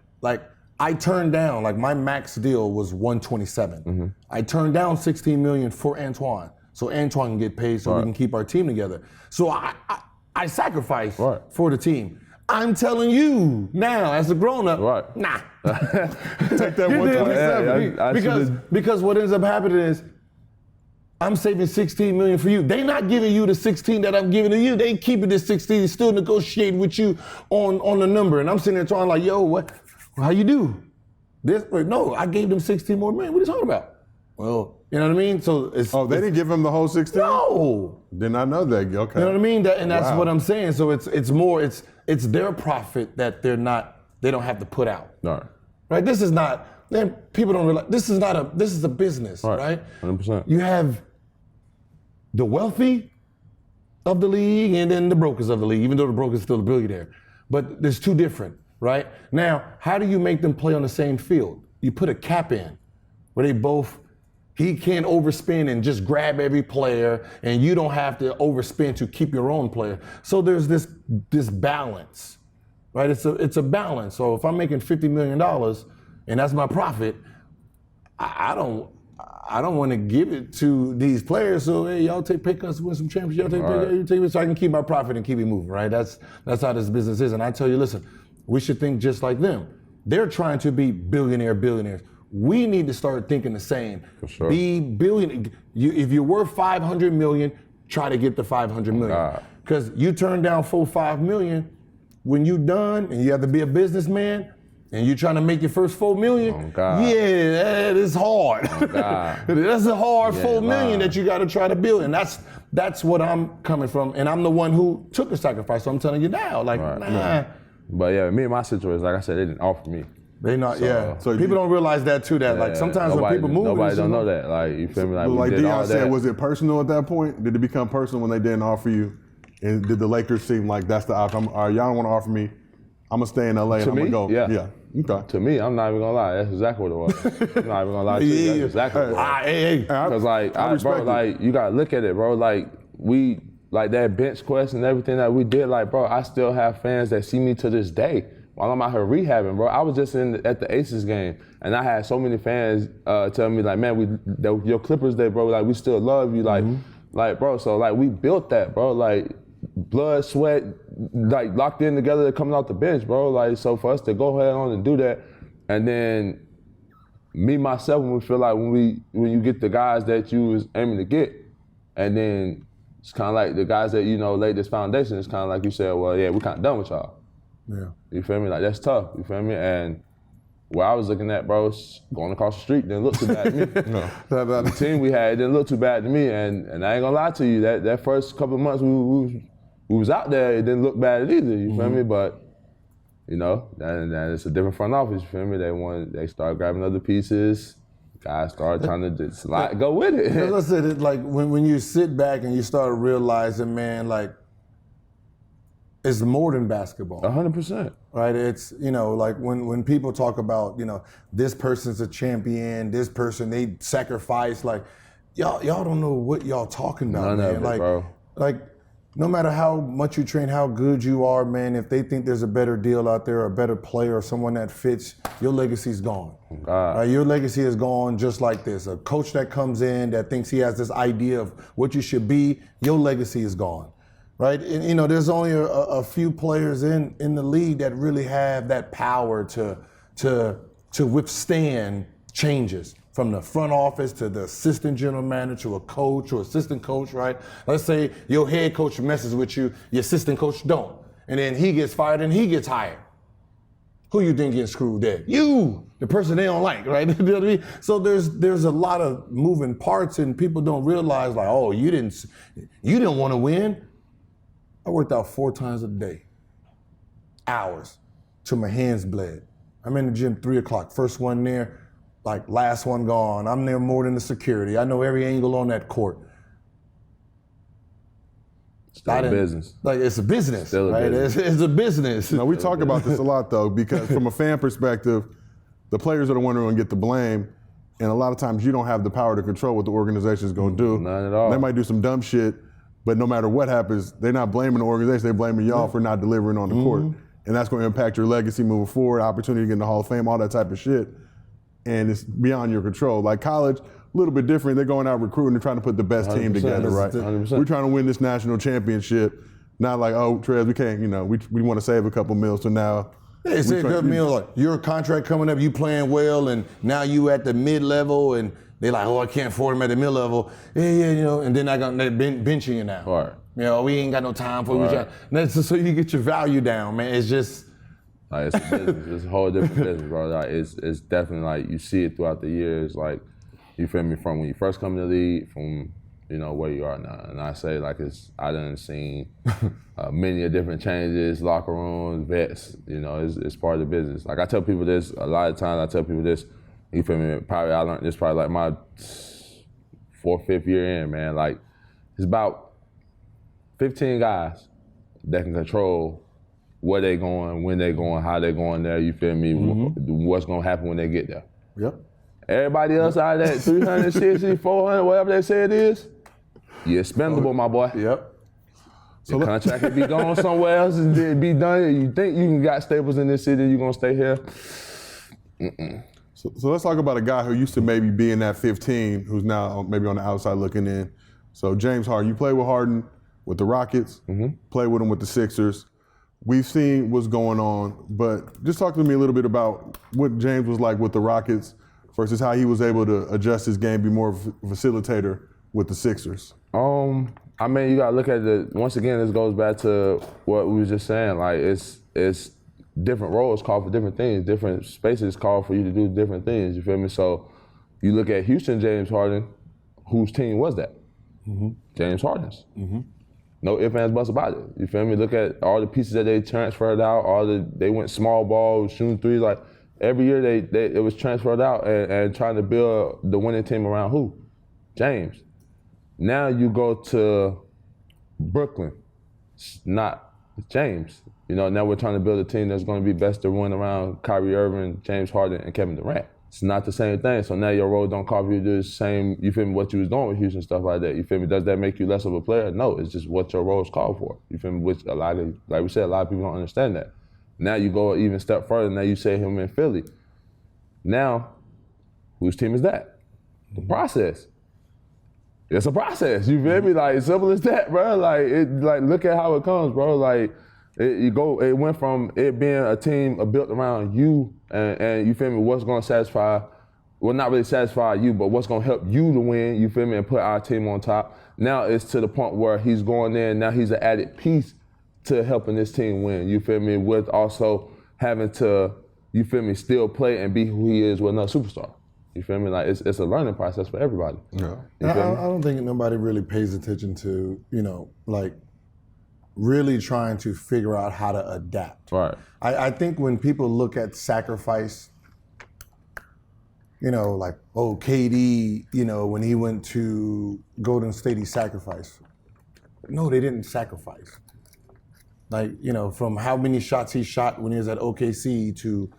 I turned down, like my max deal was 127. Mm-hmm. I turned down $16 million for Antoine, so Antoine can get paid, so we can keep our team together. So I sacrificed for the team. I'm telling you now, as a grown-up, nah. Take that 127. Because what ends up happening is I'm saving $16 million for you. They not giving you the 16 that I'm giving to you. They keeping this 16, still negotiating with you on the number. And I'm sitting there trying like, yo, what? How you do? This? No, I gave them 16 more million. What are you talking about? Well, you know what I mean? So it's they didn't give him the whole 16? No. Did not know that. Okay. You know what I mean? That's what I'm saying. So it's more it's their profit that they don't have to put out. No. Right? This is not. Man, people don't realize this is a business, right? 100%. You have the wealthy of the league and then the brokers of the league, even though the broker's still a billionaire. But there's two different, right? Now, how do you make them play on the same field? You put a cap in where he can't overspend and just grab every player, and you don't have to overspend to keep your own player. So there's this balance, right? It's a balance. So if I'm making $50 million and that's my profit, I don't want to give it to these players. So hey, y'all take pay cuts to win some championships. Y'all take it so I can keep my profit and keep it moving, right? That's how this business is. And I tell you, listen, we should think just like them. They're trying to be billionaires. We need to start thinking the same. For sure. Be billion. If you're worth $500 million, try to get the $500 million. Because you turn down $5 million, when you done and you have to be a businessman, and you're trying to make your first $4 million, that is hard. That's a hard $4 million that you got to try to build, and that's what I'm coming from, and I'm the one who took the sacrifice. So I'm telling you now, nah. But yeah, me and my situation, like I said, they didn't offer me. They not, so people don't realize that too. That like sometimes when people move, nobody don't know that. Like you feel me? Like Deion said, was it personal at that point? Did it become personal when they didn't offer you? And did the Lakers seem like that's the outcome? All right, y'all don't want to offer me. I'm gonna stay in LA and I'm gonna go. Yeah. Okay. To me, I'm not even gonna lie. That's exactly what it was. I'm not even gonna lie to you. That's exactly what it was. Because like you gotta look at it, bro. Like that bench quest and everything that we did, like, bro, I still have fans that see me to this day while I'm out here rehabbing, bro. I was just at the Aces game, and I had so many fans tell me, like, man, your Clippers day, bro, like, we still love you, like, bro. So, like, we built that, bro, like, blood, sweat, like, locked in together coming off the bench, bro. Like, so for us to go ahead on and do that, and then me, myself, when we feel like when you get the guys that you was aiming to get, and then it's kind of like the guys that, you know, laid this foundation, it's kind of like you said, well, yeah, we kind of done with y'all. Yeah. You feel me? Like, that's tough. You feel me? And where I was looking at, bro, going across the street didn't look too bad to me. The team we had didn't look too bad to me. And I ain't gonna lie to you, that first couple of months we was out there, it didn't look bad either. You feel me? But, you know, that it's a different front office. You feel me? They started grabbing other pieces. Guys started trying to just go with it. As I said, it, like when you sit back and you start realizing, man, like, it's more than basketball. 100%. Right? It's, you know, like when people talk about, you know, this person's a champion, this person, they sacrifice, like, y'all don't know what y'all talking about, None man. of it, bro. Like, no matter how much you train, how good you are, man, if they think there's a better deal out there, a better player, or someone that fits, your legacy's gone. Your legacy is gone just like this. A coach that comes in that thinks he has this idea of what you should be, your legacy is gone. Right? And, you know, there's only a few players in the league that really have that power to withstand changes, from the front office to the assistant general manager to a coach or assistant coach, right? Let's say your head coach messes with you, your assistant coach don't. And then he gets fired and he gets hired. Who you think gets screwed there? You, the person they don't like, right? You know what I mean? So there's a lot of moving parts, and people don't realize, like, oh, you didn't want to win. I worked out 4 times a day, hours, till my hands bled. I'm in the gym 3 o'clock, first one there, like last one gone. I'm there more than the security. I know every angle on that court. Still a business. Like, it's a business, Still a right? business. It's a business. Now, we talk about this a lot, though, because from a fan perspective, the players are the ones who are going to get the blame, and a lot of times you don't have the power to control what the organization is going to do. None at all. They might do some dumb shit, but no matter what happens, they're not blaming the organization, they're blaming y'all for not delivering on the court. And that's going to impact your legacy moving forward, opportunity to get in the Hall of Fame, all that type of shit. And it's beyond your control. Like college, a little bit different. They're going out recruiting and trying to put the best team together, right? 100%. We're trying to win this national championship. Not like, oh, Trez, we can't, we want to save a couple mils, so now. They say a couple mils, like, your contract coming up, you playing well, and now you at the mid-level, and they're like, oh, I can't afford him at the mid-level. Yeah, and then they're benching you now. Right. We ain't got no time for Right. it. That's just so you get your value down, man. It's just. Like, it's a business. It's a whole different business, bro. Like, it's definitely like you see it throughout the years. Like, you feel me, from when you first come to the league, from where you are now. And I say like I done seen many different changes, locker rooms, vets. It's part of the business. Like I tell people this a lot of times. You feel me? Probably I learned this probably like my 4th, 5th year in, man. Like it's about 15 guys that can control where they going, when they going, how they going there, you feel me? What's gonna happen when they get there. Yep. Everybody else out of that 360, 400, whatever they say it is, you're expendable, my boy. Yep. Your contract could be gone somewhere else and be done. You think you got staples in this city, you're gonna stay here? So let's talk about a guy who used to maybe be in that 15, who's now maybe on the outside looking in. So James Harden, you played with Harden with the Rockets, played with him with the Sixers. We've seen what's going on, but just talk to me a little bit about what James was like with the Rockets versus how he was able to adjust his game, be more of a facilitator with the Sixers. I mean, you gotta look at once again, this goes back to what we was just saying. Like it's different roles call for different things, different spaces call for you to do different things, you feel me? So you look at Houston, James Harden, whose team was that? James Harden's. No ifs, ands, buts about it. You feel me? Look at all the pieces that they transferred out. They went small ball, shooting threes. Like every year, it was transferred out and trying to build the winning team around who? James. Now you go to Brooklyn, not James. Now we're trying to build a team that's going to be best to win around Kyrie Irving, James Harden, and Kevin Durant. It's not the same thing. So now your role don't call for you to do the same, you feel me, what you was doing with Houston, stuff like that. You feel me? Does that make you less of a player? No, it's just what your role is called for. You feel me? Which like we said, a lot of people don't understand that. Now you go even a step further, now you say him in Philly. Now, whose team is that? The process. It's a process, you feel me? Like, simple as that, bro. Like, look at how it comes, bro. Like, it went from it being a team built around you and you feel me, what's gonna satisfy, well, not really satisfy you, but what's gonna help you to win, you feel me, and put our team on top. Now it's to the point where he's going there and now he's an added piece to helping this team win, you feel me, with also having to, you feel me, still play and be who he is with another superstar. You feel me? Like, it's a learning process for everybody. Yeah. I don't think nobody really pays attention to, like, really trying to figure out how to adapt. Right. I think when people look at sacrifice, like, oh, KD, when he went to Golden State, he sacrificed. No, they didn't sacrifice. Like, from how many shots he shot when he was at OKC to,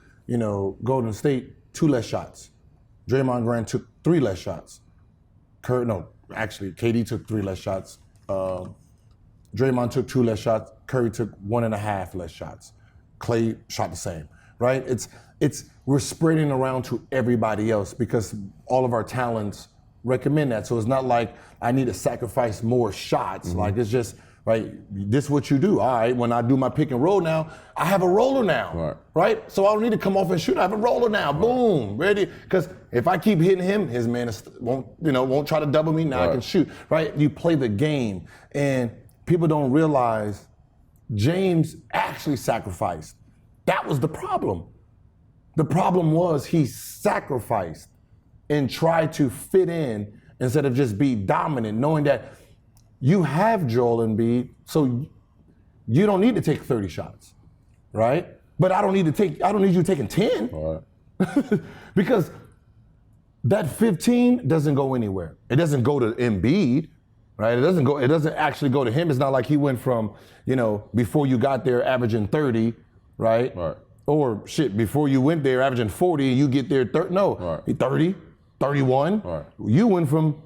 Golden State, 2 less shots. Draymond Green took 3 less shots. KD took 3 less shots. Draymond took 2 less shots. Curry took 1.5 less shots. Clay shot the same, right? We're spreading around to everybody else because all of our talents recommend that. So it's not like I need to sacrifice more shots. Like, it's just, right, this is what you do. All right, when I do my pick and roll now, I have a roller now, right? So I don't need to come off and shoot. I have a roller now. Boom, ready? Because if I keep hitting him, his man won't try to double me. Now I can shoot, right? You play the game, and people don't realize James actually sacrificed. That was the problem. The problem was he sacrificed and tried to fit in instead of just be dominant, knowing that you have Joel Embiid, so you don't need to take 30 shots, right? But I don't need you taking 10. All right. Because that 15 doesn't go anywhere. It doesn't go to Embiid, right? It doesn't actually go to him. It's not like he went from, before you got there averaging 30, right? Right. Or before you went there averaging 40 and you get there 30. No, right. 30, 31. Right. You went from,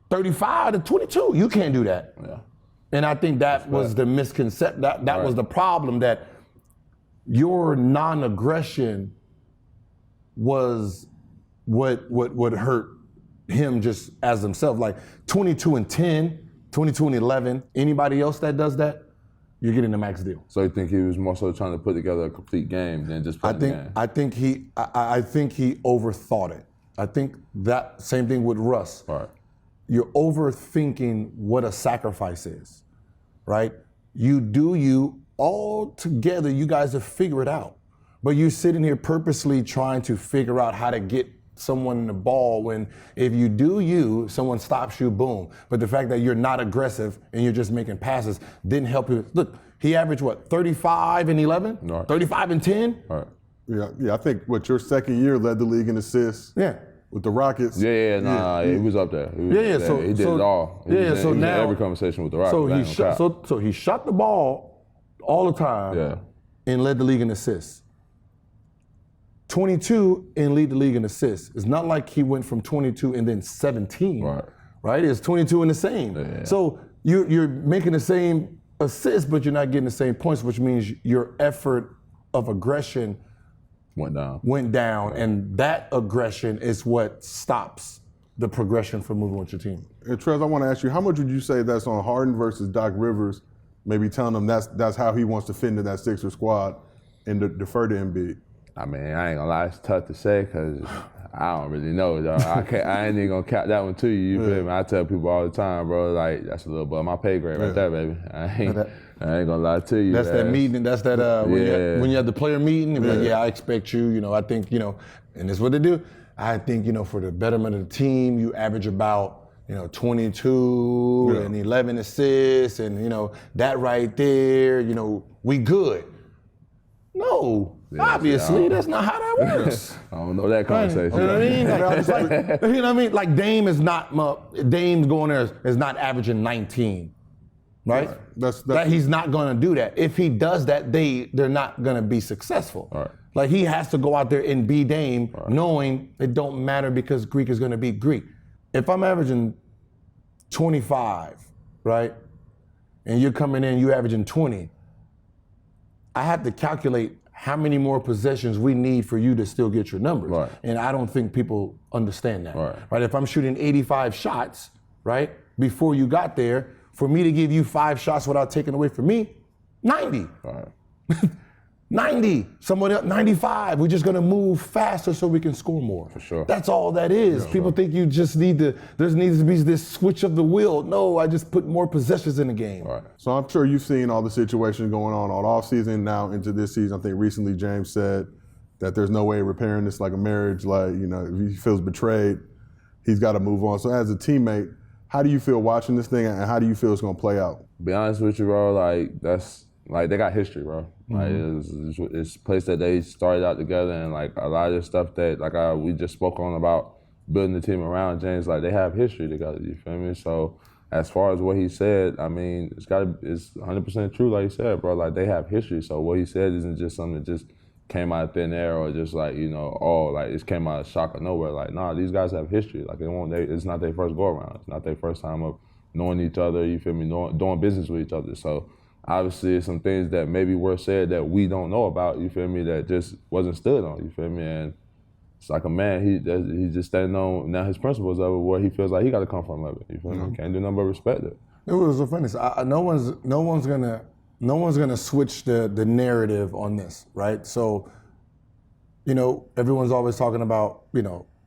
35 to 22. You can't do that. Yeah. And I think that was the misconception. That right. was the problem, that your non-aggression was what hurt him just as himself. Like 22 and 10, 22 and 11, anybody else that does that, you're getting the max deal. So you think he was more so trying to put together a complete game than just playing the game? I think he overthought it. I think that same thing with Russ. Right. You're overthinking what a sacrifice is, right? You do you all together, you guys have figured it out. But you're sitting here purposely trying to figure out how to get someone the ball when if you do you, someone stops you, boom. But the fact that you're not aggressive and you're just making passes didn't help you. Look, he averaged 35 and 11? Right. 35 and 10? Right. Yeah, I think your second year led the league in assists. Yeah. With the Rockets. He was up there. He did it all. He was in every conversation with the Rockets. So he shot the ball all the time and led the league in assists. 22 and lead the league in assists. It's not like he went from 22 and then 17. Right? It's 22 and the same. Yeah. So you're making the same assists, but you're not getting the same points, which means your effort of aggression went down, and that aggression is what stops the progression from moving with your team. And Trez, I want to ask you, how much would you say that's on Harden versus Doc Rivers, maybe telling them that's how he wants to fit into that Sixers squad and defer to Embiid? I mean, I ain't gonna lie, it's tough to say because I don't really know, though. I ain't even gonna count that one to you. You feel me? I tell people all the time, bro, like that's a little above my pay grade right there, baby. I ain't gonna lie to you. That's that meeting. That's that when you have the player meeting. Like, I expect you. I think and this is what they do. I think for the betterment of the team, you average about 22 and 11 assists, and that right there. We good. No. Obviously, that's not how that works. I don't know that conversation. You know what I mean? Like Dame is not. Dame's going there is not averaging 19, right? That's he's not going to do that. If he does that, they're not going to be successful. Right. Like he has to go out there and be Dame, knowing it don't matter because Greek is going to be Greek. If I'm averaging 25, right, and you're coming in, you averaging 20, I have to calculate how many more possessions we need for you to still get your numbers. Right. And I don't think people understand that. Right. If I'm shooting 85 shots, right, before you got there, for me to give you 5 shots without taking away from me, 90. Right. 90, someone else, 95. We're just gonna move faster so we can score more. For sure. That's all that is. People think you just there needs to be this switch of the wheel. No, I just put more possessions in the game. Right. So I'm sure you've seen all the situations going on all off season now into this season. I think recently James said that there's no way of repairing this like a marriage. Like, if he feels betrayed, he's got to move on. So as a teammate, how do you feel watching this thing, and how do you feel it's gonna play out? Be honest with you, bro, they got history, bro. Like it's a place that they started out together, and like a lot of the stuff that we just spoke on about building the team around James, like they have history together. You feel me? So as far as what he said, I mean, it's 100% true, like he said, bro. Like they have history. So what he said isn't just something that just came out of thin air or just like it came out of shock or nowhere. Like these guys have history. Like it's not their first go around. It's not their first time of knowing each other. You feel me? Doing business with each other. So. Obviously, some things that maybe were said that we don't know about, you feel me, that just wasn't stood on, you feel me? And it's like a man, he's just standing on now his principles of it, where he feels like he got to come from of it, you feel me? Can't do nothing but respect it. It was so funny. No one's gonna switch the narrative on this, right? So, everyone's always talking about,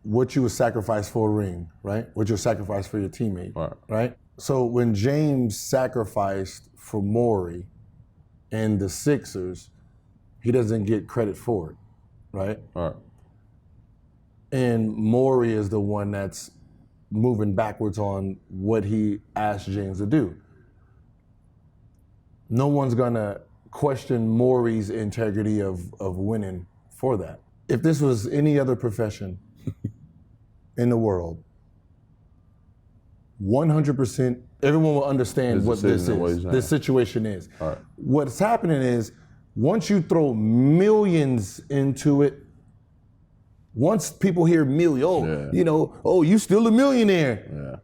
what you would sacrifice for a ring, right? What you would sacrifice for your teammate, right? So when James sacrificed for Morey and the Sixers, he doesn't get credit for it, right? Right. And Morey is the one that's moving backwards on what he asked James to do. no one's gonna question Maury's integrity of winning for that. If this was any other profession in the world, 100%, everyone will understand what this situation is. Right. What's happening is, once you throw millions into it, once people hear million, you still a millionaire. Yeah.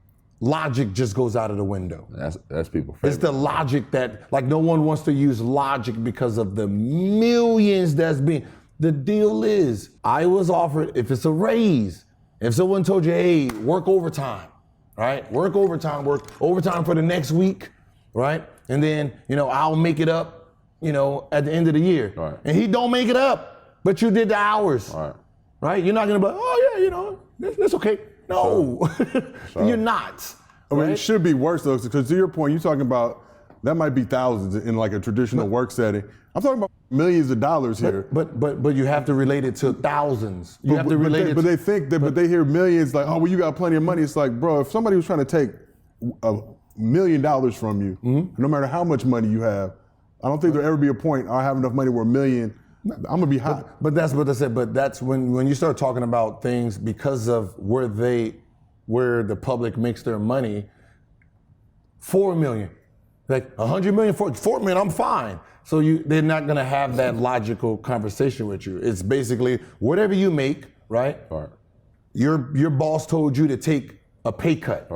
Logic just goes out of the window. That's people's favorite. It's the logic that, like, no one wants to use logic because of the millions that's being. The deal is, I was offered, if it's a raise, if someone told you, hey, work overtime, right? Work overtime for the next week, right? And then, I'll make it up, at the end of the year. Right. And he don't make it up, but you did the hours, right? You're not gonna be like, oh yeah, that's okay. No, Sure. You're not. I mean, right? it should be worse though, because to your point, you're talking about that might be thousands in like a traditional work setting. I'm talking about millions of dollars here. But you have to relate it to thousands. You have to relate it. But they think that, but they hear millions like, oh, well, you got plenty of money. It's like, bro, if somebody was trying to take $1 million from you, no matter how much money you have, I don't think there'll ever be a point I have enough money where $1 million. I'm gonna be hot. But that's what I said. But that's when you start talking about things because of where the public makes their money. 4 million, like 100 million, 4 million, I'm fine. So they're not gonna have that logical conversation with you. It's basically whatever you make, right? Right. Your boss told you to take a pay cut,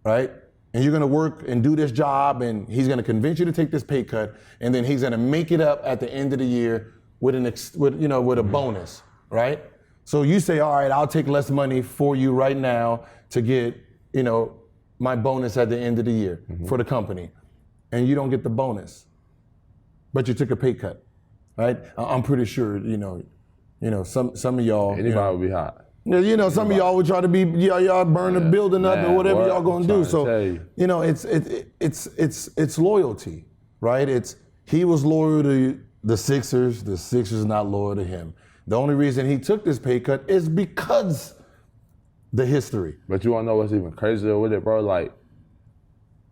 right? And you're gonna work and do this job, and he's gonna convince you to take this pay cut, and then he's gonna make it up at the end of the year with a bonus, right? So you say, all right, I'll take less money for you right now to get, my bonus at the end of the year for the company, and you don't get the bonus, but you took a pay cut, right? I'm pretty sure, some of y'all. Anybody would be hot. Yeah, some of y'all would try to be y'all burn the building up or whatever y'all gonna do. So it's loyalty, right? He was loyal to the Sixers not loyal to him. The only reason he took this pay cut is because the history. But you wanna know what's even crazier with it, bro? Like,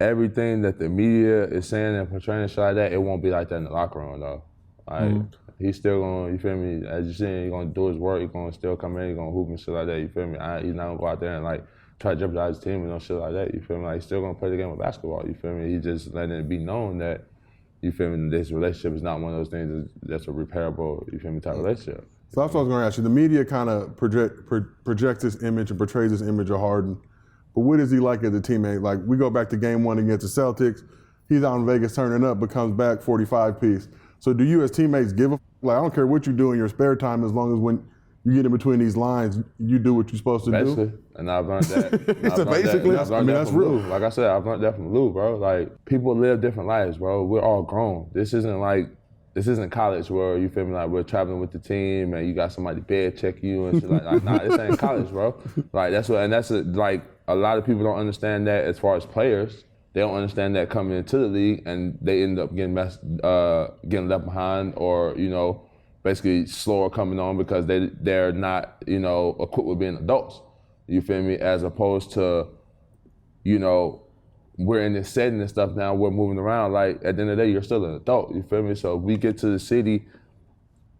everything that the media is saying and portraying and shit like that, it won't be like that in the locker room though. Like, he's still gonna, you feel me, as you saying, he's gonna do his work, he's gonna still come in, he's gonna hoop and shit like that, you feel me? He's not gonna go out there and like try to jeopardize his team and no shit like that, you feel me? Like, he's still gonna play the game of basketball, you feel me? He's just letting it be known that, you feel me, this relationship is not one of those things that's a repairable, you feel me, type relationship. So that's what I was gonna ask you. The media kind of projects this image and portrays this image of Harden, but what is he like as a teammate? Like, we go back to game 1 against the Celtics, he's out in Vegas turning up, but comes back 45-piece. So do you as teammates give a like, I don't care what you do in your spare time, as long as when you get in between these lines, you do what you're supposed to do? And I've learned that. So basically, that's real. Lou. Like I said, I've learned that from Lou, bro. Like, people live different lives, bro. We're all grown. This isn't college where, you feel me, like we're traveling with the team and you got somebody bed check you and shit like nah, this ain't college, bro. Like, like, a lot of people don't understand that as far as players. They don't understand that coming into the league, and they end up getting left behind, or basically slower coming on because they're not equipped with being adults. You feel me? As opposed to we're in this setting and stuff now. We're moving around. Like, at the end of the day, you're still an adult. You feel me? So if we get to the city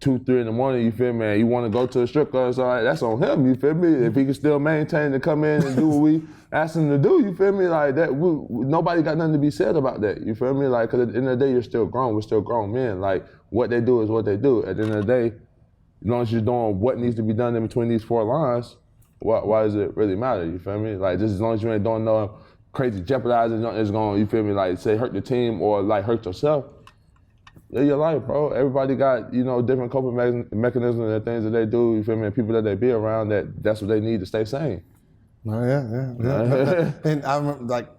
2, 3 in the morning, you feel me? And you want to go to a strip club, so that's on him, you feel me? If he can still maintain to come in and do what we ask him to do, you feel me? Like, that, nobody got nothing to be said about that, you feel me? Like, because at the end of the day, you're still grown. We're still grown men. Like, what they do is what they do. At the end of the day, as long as you're doing what needs to be done in between these 4 lines, why does it really matter, you feel me? Like, just as long as you ain't doing no crazy jeopardizing, it's going, you feel me, like, say, hurt the team or, like, hurt yourself, live your life, bro. Everybody got, different coping mechanisms and things that they do, you feel me, and people that they be around, that's what they need to stay sane. Oh, yeah. And I remember, like,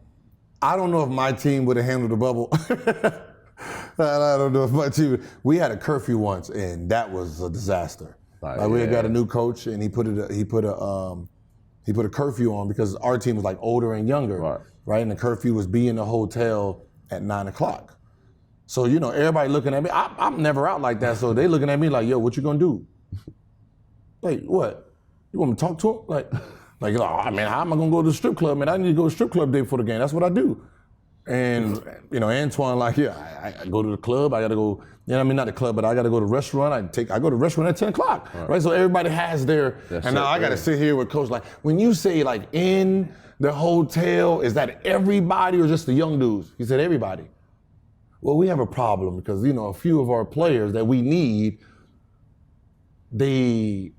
I don't know if my team would have handled the bubble. I don't know if my team, we had a curfew once, and that was a disaster. We had got a new coach, and he put a curfew on because our team was like older and younger, right? And the curfew was be in the hotel at 9:00. So, everybody looking at me, I'm never out like that. So they looking at me like, yo, what you gonna do? Like, what? You want me to talk to him? Like, oh, man, how am I gonna go to the strip club, man? I need to go to the strip club day before the game. That's what I do. And, Antoine, like, I go to the club, I gotta go, not the club, but I gotta go to the restaurant. I go to the restaurant at 10 o'clock, right? So everybody has their, and now I gotta sit here with Coach, like, when you say, like, in the hotel, is that everybody or just the young dudes? He said, everybody. Well, we have a problem because, a few of our players that we need, their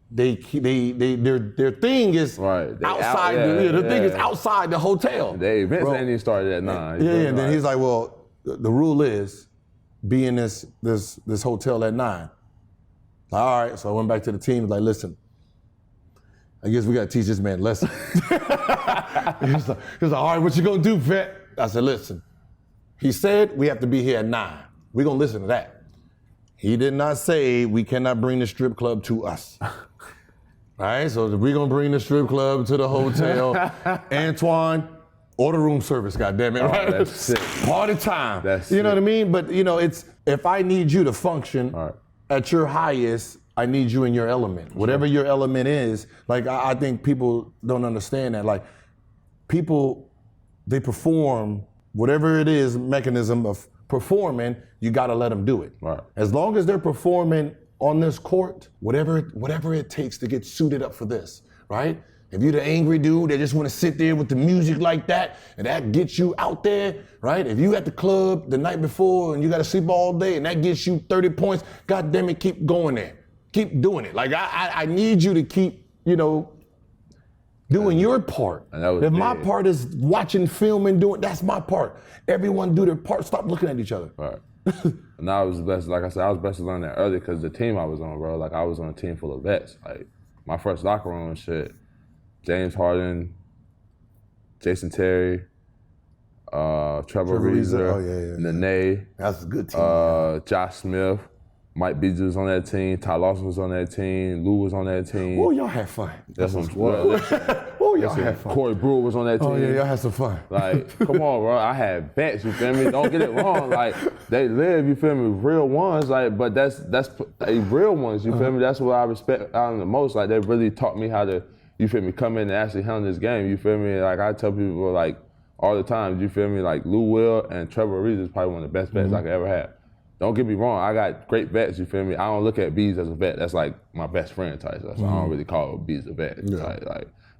thing is outside. Their thing is outside the hotel. The events ain't even started at 9. And then he's like, well, the rule is be in this hotel at 9. All right, so I went back to the team. Like, listen, I guess we got to teach this man a lesson. He's like, all right, what you gonna do, vet? I said, listen. He said we have to be here at 9. We're gonna listen to that. He did not say we cannot bring the strip club to us. All right, so if we're gonna bring the strip club to the hotel, Antoine, order room service, goddammit, right? That's sick. Party time. That's you know sick. what I mean? But it's if I need you to function at your highest, I need you in your element. Whatever your element is, like I think people don't understand that. Like people, they perform whatever it is, mechanism of performing, you gotta let them do it. Right. As long as they're performing on this court, whatever it takes to get suited up for this, right? If you're the angry dude that just wanna sit there with the music like that, and that gets you out there, right? If you at the club the night before and you gotta sleep all day and that gets you 30 points, God damn it, keep going there. Keep doing it. Like I need you to keep, doing your part. If my part is watching film and doing, that's my part. Everyone do their part. Stop looking at each other. Right. And I was blessed, like I said, I was blessed to learn that early because the team I was on, bro, like I was on a team full of vets. Like my first locker room and shit, James Harden, Jason Terry, Trevor Ariza, Nene. That's a good team. Josh Smith, Mike Beasley was on that team, Ty Lawson was on that team, Lou was on that team. Whoa, y'all had fun. That's what Whoa, y'all had fun. Corey Brewer was on that team. Oh yeah, y'all had some fun. Like, come on, bro. I had vets, you feel me? Don't get it wrong. Like, they live, you feel me, real ones. Like, but that's real ones, you feel me? That's what I respect out of the most. Like, they really taught me how to, you feel me, come in and actually handle this game. You feel me? Like, I tell people, like, all the time, you feel me? Like, Lou Will and Trevor Ariza is probably one of the best vets I could ever have. Don't get me wrong, I got great vets, you feel me? I don't look at Bees as a vet. That's like my best friend type. So I don't really call Bees a vet.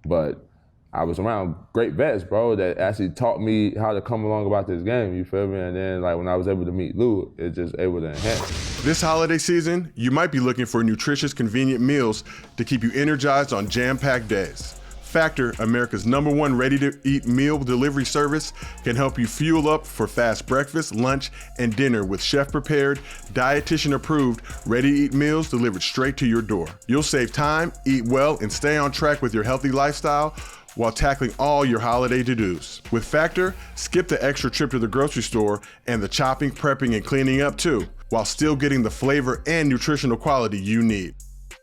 But I was around great vets, bro, that actually taught me how to come along about this game, you feel me? And then like when I was able to meet Lou, it's just able to enhance. This holiday season, you might be looking for nutritious, convenient meals to keep you energized on jam-packed days. Factor, America's #1 ready-to-eat meal delivery service, can help you fuel up for fast breakfast, lunch, and dinner with chef-prepared, dietitian-approved, ready-to-eat meals delivered straight to your door. You'll save time, eat well, and stay on track with your healthy lifestyle while tackling all your holiday to-dos. With Factor, skip the extra trip to the grocery store and the chopping, prepping, and cleaning up too, while still getting the flavor and nutritional quality you need.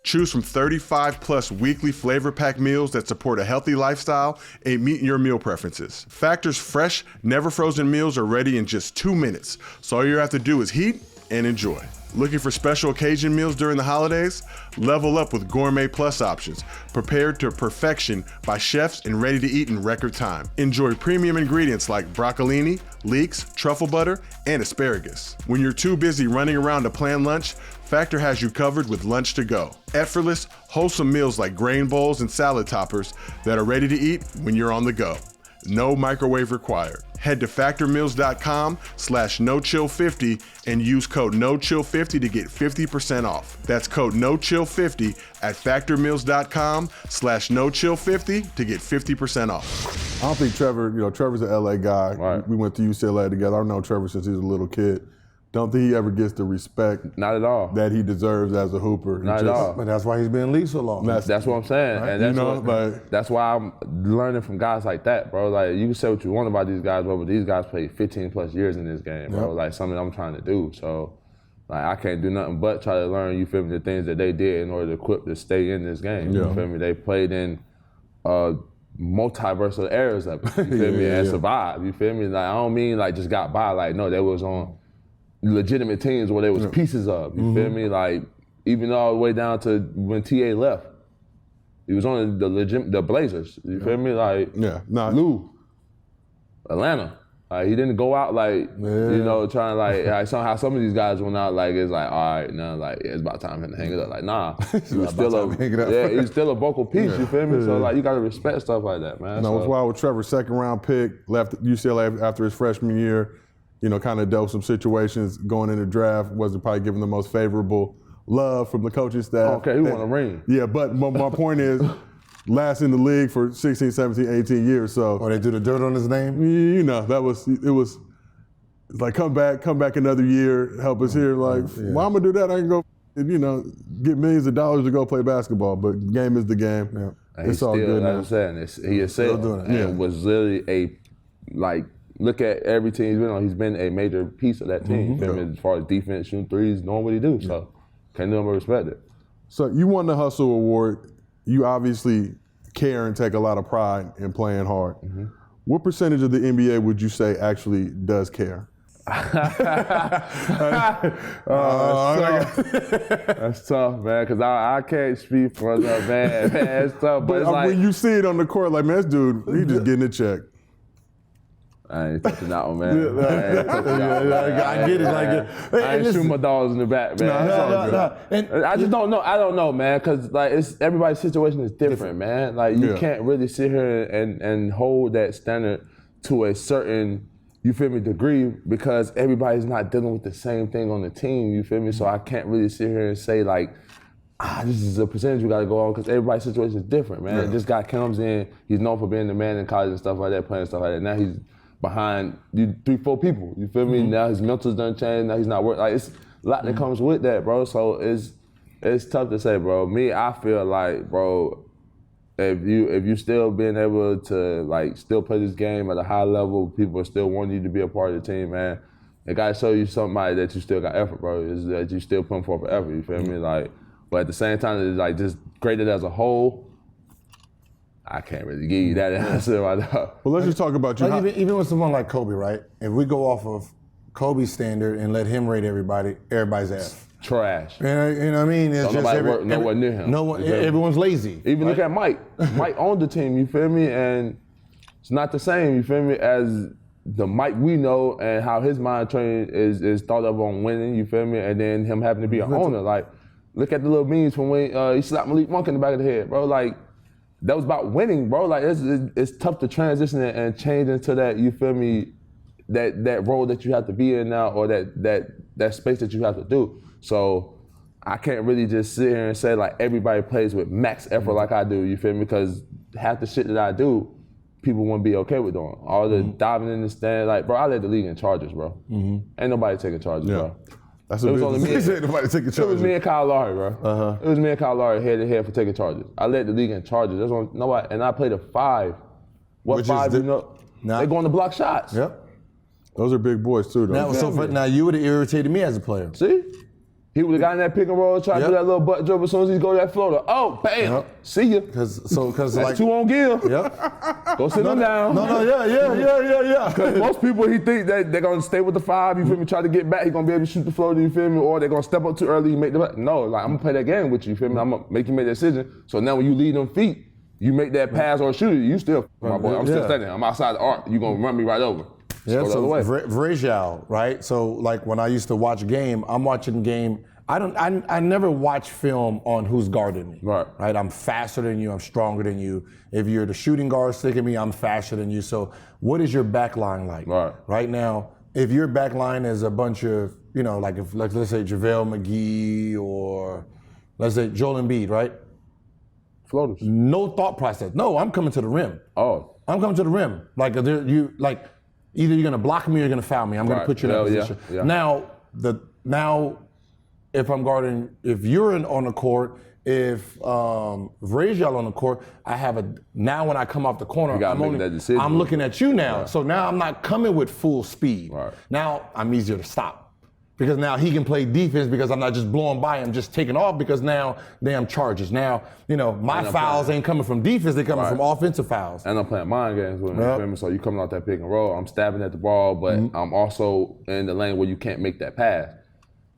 Choose from 35 plus weekly flavor pack meals that support a healthy lifestyle and meet your meal preferences. Factor's fresh, never frozen meals are ready in just 2 minutes, so all you have to do is heat and enjoy. Looking for special occasion meals during the holidays? Level up with Gourmet Plus options, prepared to perfection by chefs and ready to eat in record time. Enjoy premium ingredients like broccolini, leeks, truffle butter, and asparagus. When you're too busy running around to plan lunch, Factor has you covered with lunch to go. Effortless, wholesome meals like grain bowls and salad toppers that are ready to eat when you're on the go. No microwave required. Head to factormeals.com/NoChill50 and use code NoChill50 to get 50% off. That's code NoChill50 at factormeals.com/NoChill50 to get 50% off. I don't think Trevor's an LA guy. Right. We went to UCLA together. I've known Trevor since he was a little kid. Don't think he ever gets the respect Not at all. that he deserves as a hooper. Not at all. But that's why he's been in the league so long. That's what I'm saying. Right? And that's why I'm learning from guys like that, bro. Like, you can say what you want about these guys, bro, but these guys played 15 plus years in this game, bro. Yep. Like, something I'm trying to do. So, like, I can't do nothing but try to learn, you feel me, the things that they did in order to equip to stay in this game. You feel me? They played in multiversal eras of it, you feel me, and survived, you feel me? Like, I don't mean, like, just got by. Like, no, they was on legitimate teams where there was pieces of, you feel me? Like, even all the way down to when TA left, he was on the Blazers, you feel me? Like, Lou, Atlanta, He didn't go out like, you know, trying to like somehow some of these guys went out like it's like, all right, now like it's about time for him to hang it up. Like, nah, he was still he's still a vocal piece. You feel me? So like you gotta respect stuff like that, man. No, it's wild with Trevor, second round pick, left UCLA after his freshman year. You know, kind of dealt some situations going into the draft. Wasn't probably given the most favorable love from the coaching staff. Okay, he won a ring. Yeah, but my point is. Last in the league for 16, 17, 18 years. So they do the dirt on his name? You know, it was like come back another year, help us here. Like, why I'm gonna do that? I can go, you know, get millions of dollars to go play basketball. But game is the game. Yeah. It's all good. Like I'm saying, he has said and was literally look at every team he's been on. He's been a major piece of that team. As far as defense, shooting threes, knowing what he do. So can't do him but respect it. So you won the Hustle Award. You obviously care and take a lot of pride in playing hard. What percentage of the NBA would you say actually does care? That's tough, man, because I can't speak for the man. It's tough, but it's like, when you see it on the court, like, man, this dude, he just getting a check. I ain't touching that one, man. I get it. I ain't shooting my dogs in the back, man. I just don't know. I don't know, man, because like everybody's situation is different, man. Like you can't really sit here and hold that standard to a certain, you feel me, degree, because everybody's not dealing with the same thing on the team. You feel me? So I can't really sit here and say like, this is a percentage we got to go on, because everybody's situation is different, man. This guy comes in, he's known for being the man in college and stuff like that, playing stuff like that. Now he's behind 3-4 people, you feel me? Now his mental's done changed, now he's not working. Like, it's a lot that comes with that, bro. So it's tough to say, bro. Me, I feel like, bro, if you still being able to like still play this game at a high level, people are still wanting you to be a part of the team, man. It gotta show you somebody that you still got effort, bro. Is that you still putting forth effort, you feel me? Like, but at the same time, it's like just graded as a whole, I can't really give you that answer right now. Well, let's just talk about you. Like even with someone like Kobe, right? If we go off of Kobe's standard and let him rate everybody's F. Trash. You know what I mean? It's don't nobody work nowhere near him. No one, everyone's lazy. Even look at Mike. Mike owned the team, you feel me? And it's not the same, you feel me, as the Mike we know and how his mind training is thought of on winning, you feel me? And then him having to be an owner. Like, look at the little memes from when he slapped Malik Monk in the back of the head, bro. Like, that was about winning, bro. Like, it's tough to transition and change into that, you feel me, that role that you have to be in now, or that space that you have to do. So I can't really just sit here and say like everybody plays with max effort like I do, you feel me? Because half the shit that I do, people wouldn't be okay with doing. All the diving in the stand, like, bro, I led the league in charges, bro. Ain't nobody taking charges, bro. That's it was only me. Nobody taking charges. It was me and Kyle Lowry, bro. It was me and Kyle Lowry head to head for taking charges. I led the league in charges. That's one, nobody, and I played a 5. What Which 5? You know, they going to block shots. Yep. Those are big boys too, though. Now you would have irritated me as a player. See? He would have gotten that pick and roll, tried to do that little butt dribble as soon as he go to that floater. Oh, bam! See ya. Because like 2 on Gil. Yep. Go sit him down. Yeah. Because most people, he think that they're gonna stay with the 5. You feel me? Try to get back. He gonna be able to shoot the floater. You feel me? Or they're gonna step up too early. And make the no. Like, I'm gonna play that game with you. You feel me? I'm gonna make you make that decision. So now when you lead them feet, you make that pass or shoot it. You still, my boy. I'm still standing. I'm outside the arc. You gonna run me right over. Yeah. So Rehab, right? So like when I used to watch a game, I'm watching game. I never watch film on who's guarding me. Right. I'm faster than you, I'm stronger than you. If you're the shooting guard sticking me, I'm faster than you. So what is your back line like? Right now, if your back line is a bunch of, you know, like if let's say JaVale McGee or let's say Joel Embiid, right? Floaters. No thought process. No, I'm coming to the rim. Oh. I'm coming to the rim. Like either you're gonna block me or you're gonna foul me. I'm gonna put you in that position. Yeah. Now if I'm guarding, if you're on the court, if Ray'Jal on the court, now when I come off the corner, I'm looking at you now. Right. So now I'm not coming with full speed. Right. Now I'm easier to stop. Because now he can play defense because I'm not just blowing by him, just taking off, because now damn charges. Now, you know, my fouls ain't coming from defense, they coming from offensive fouls. And I'm playing mind games with him, so you coming out that pick and roll, I'm stabbing at the ball, but I'm also in the lane where you can't make that pass.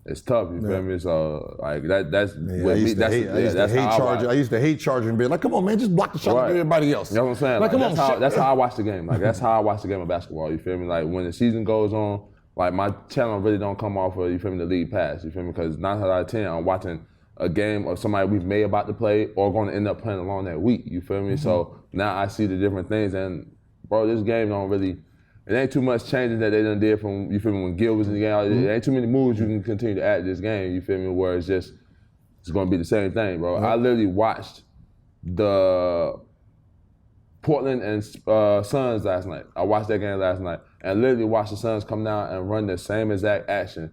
it's tough. You feel me? So like that's Yeah, with I me. used to hate charging and be like, come on, man, just block the shot like everybody else. You know what I'm saying? Like, come on, that's how I watch the game. Like that's how I watch the game of basketball. You feel me? Like when the season goes on, like my channel really don't come off of, you feel me, the league pass. You feel me? Because 9 out of 10, I'm watching a game of somebody we may about to play or going to end up playing along that week. You feel me? So now I see the different things, and bro, this game don't really. It ain't too much changes that they done did from, you feel me, when Gil was in the game. There ain't too many moves you can continue to add to this game, you feel me, where it's gonna be the same thing, bro. I literally watched the Portland and Suns last night. I watched that game last night and literally watched the Suns come down and run the same exact action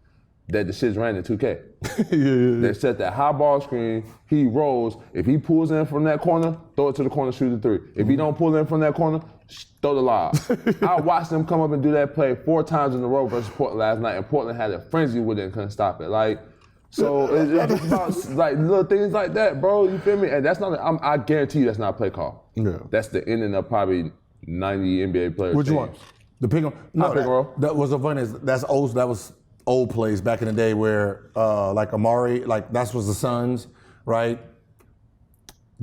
that the shits ran in 2K. They set that high ball screen, he rolls. If he pulls in from that corner, throw it to the corner, shoot the three. If he don't pull in from that corner, throw the lob. I watched them come up and do that play 4 times in a row versus Portland last night, and Portland had a frenzy with it and couldn't stop it. Like, so it's just about like little things like that, bro. You feel me? And that's not. I guarantee you that's not a play call. Yeah. That's the ending of probably 90 NBA players. Which one? The pick and pick and roll. That was the funny. That was old plays back in the day where like Amari, like that was the Suns, right?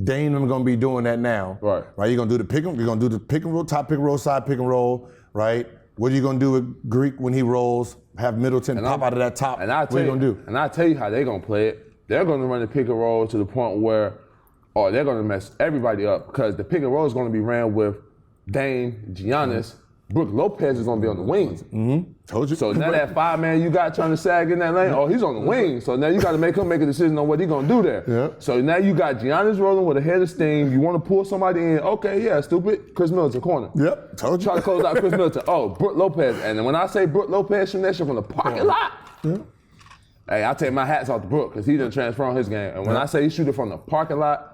Dame them gonna be doing that now, right? You're gonna do the pick and roll, top pick and roll, side pick and roll, right? What are you gonna do with Greek when he rolls? Have Middleton pop out of that top. And what are you gonna do? And I'll tell you how they're gonna play it. They're gonna run the pick and roll to the point where, they're gonna mess everybody up because the pick and roll is gonna be ran with Dame, Giannis. Brook Lopez is gonna be on the wings. Told you. So now that 5-man you got trying to sag in that lane, he's on the wing. So now you got to make him make a decision on what he's gonna do there. Yeah. So now you got Giannis rolling with a head of steam. You want to pull somebody in? Okay, yeah, stupid. Chris Middleton corner. Yep. Told you. Try to close out Chris Middleton. Brook Lopez. And then when I say Brook Lopez shooting that shit from the parking lot, hey, I take my hats off to Brook because he done transformed his game. And when I say he shoot it from the parking lot,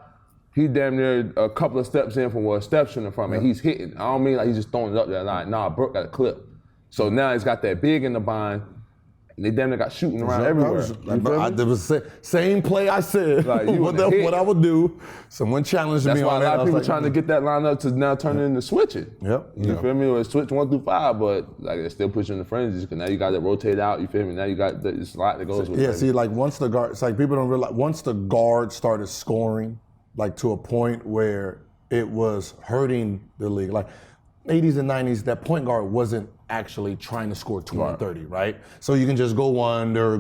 he damn near a couple of steps in from where Steph's shooting from, and he's hitting. I don't mean like he's just throwing it up there. Like, nah, Brook got a clip. So now he's got that big in the bind, and they damn near got shooting around everywhere. There was the same play I said. Like, what I would do. Someone challenged me on that. That's why a lot of people trying to get that line up to now turn it into switching. Yep. You feel me? Or switch 1 through 5, but like they still pushing the frenzies because now you got to rotate out. You feel me? Now you got the slot that goes with it. Yeah. See, like once the guard, it's like people don't realize once the guard started scoring, like to a point where it was hurting the league. Like 80s and 90s, that point guard wasn't actually trying to score 20, 30, right? So you can just go under,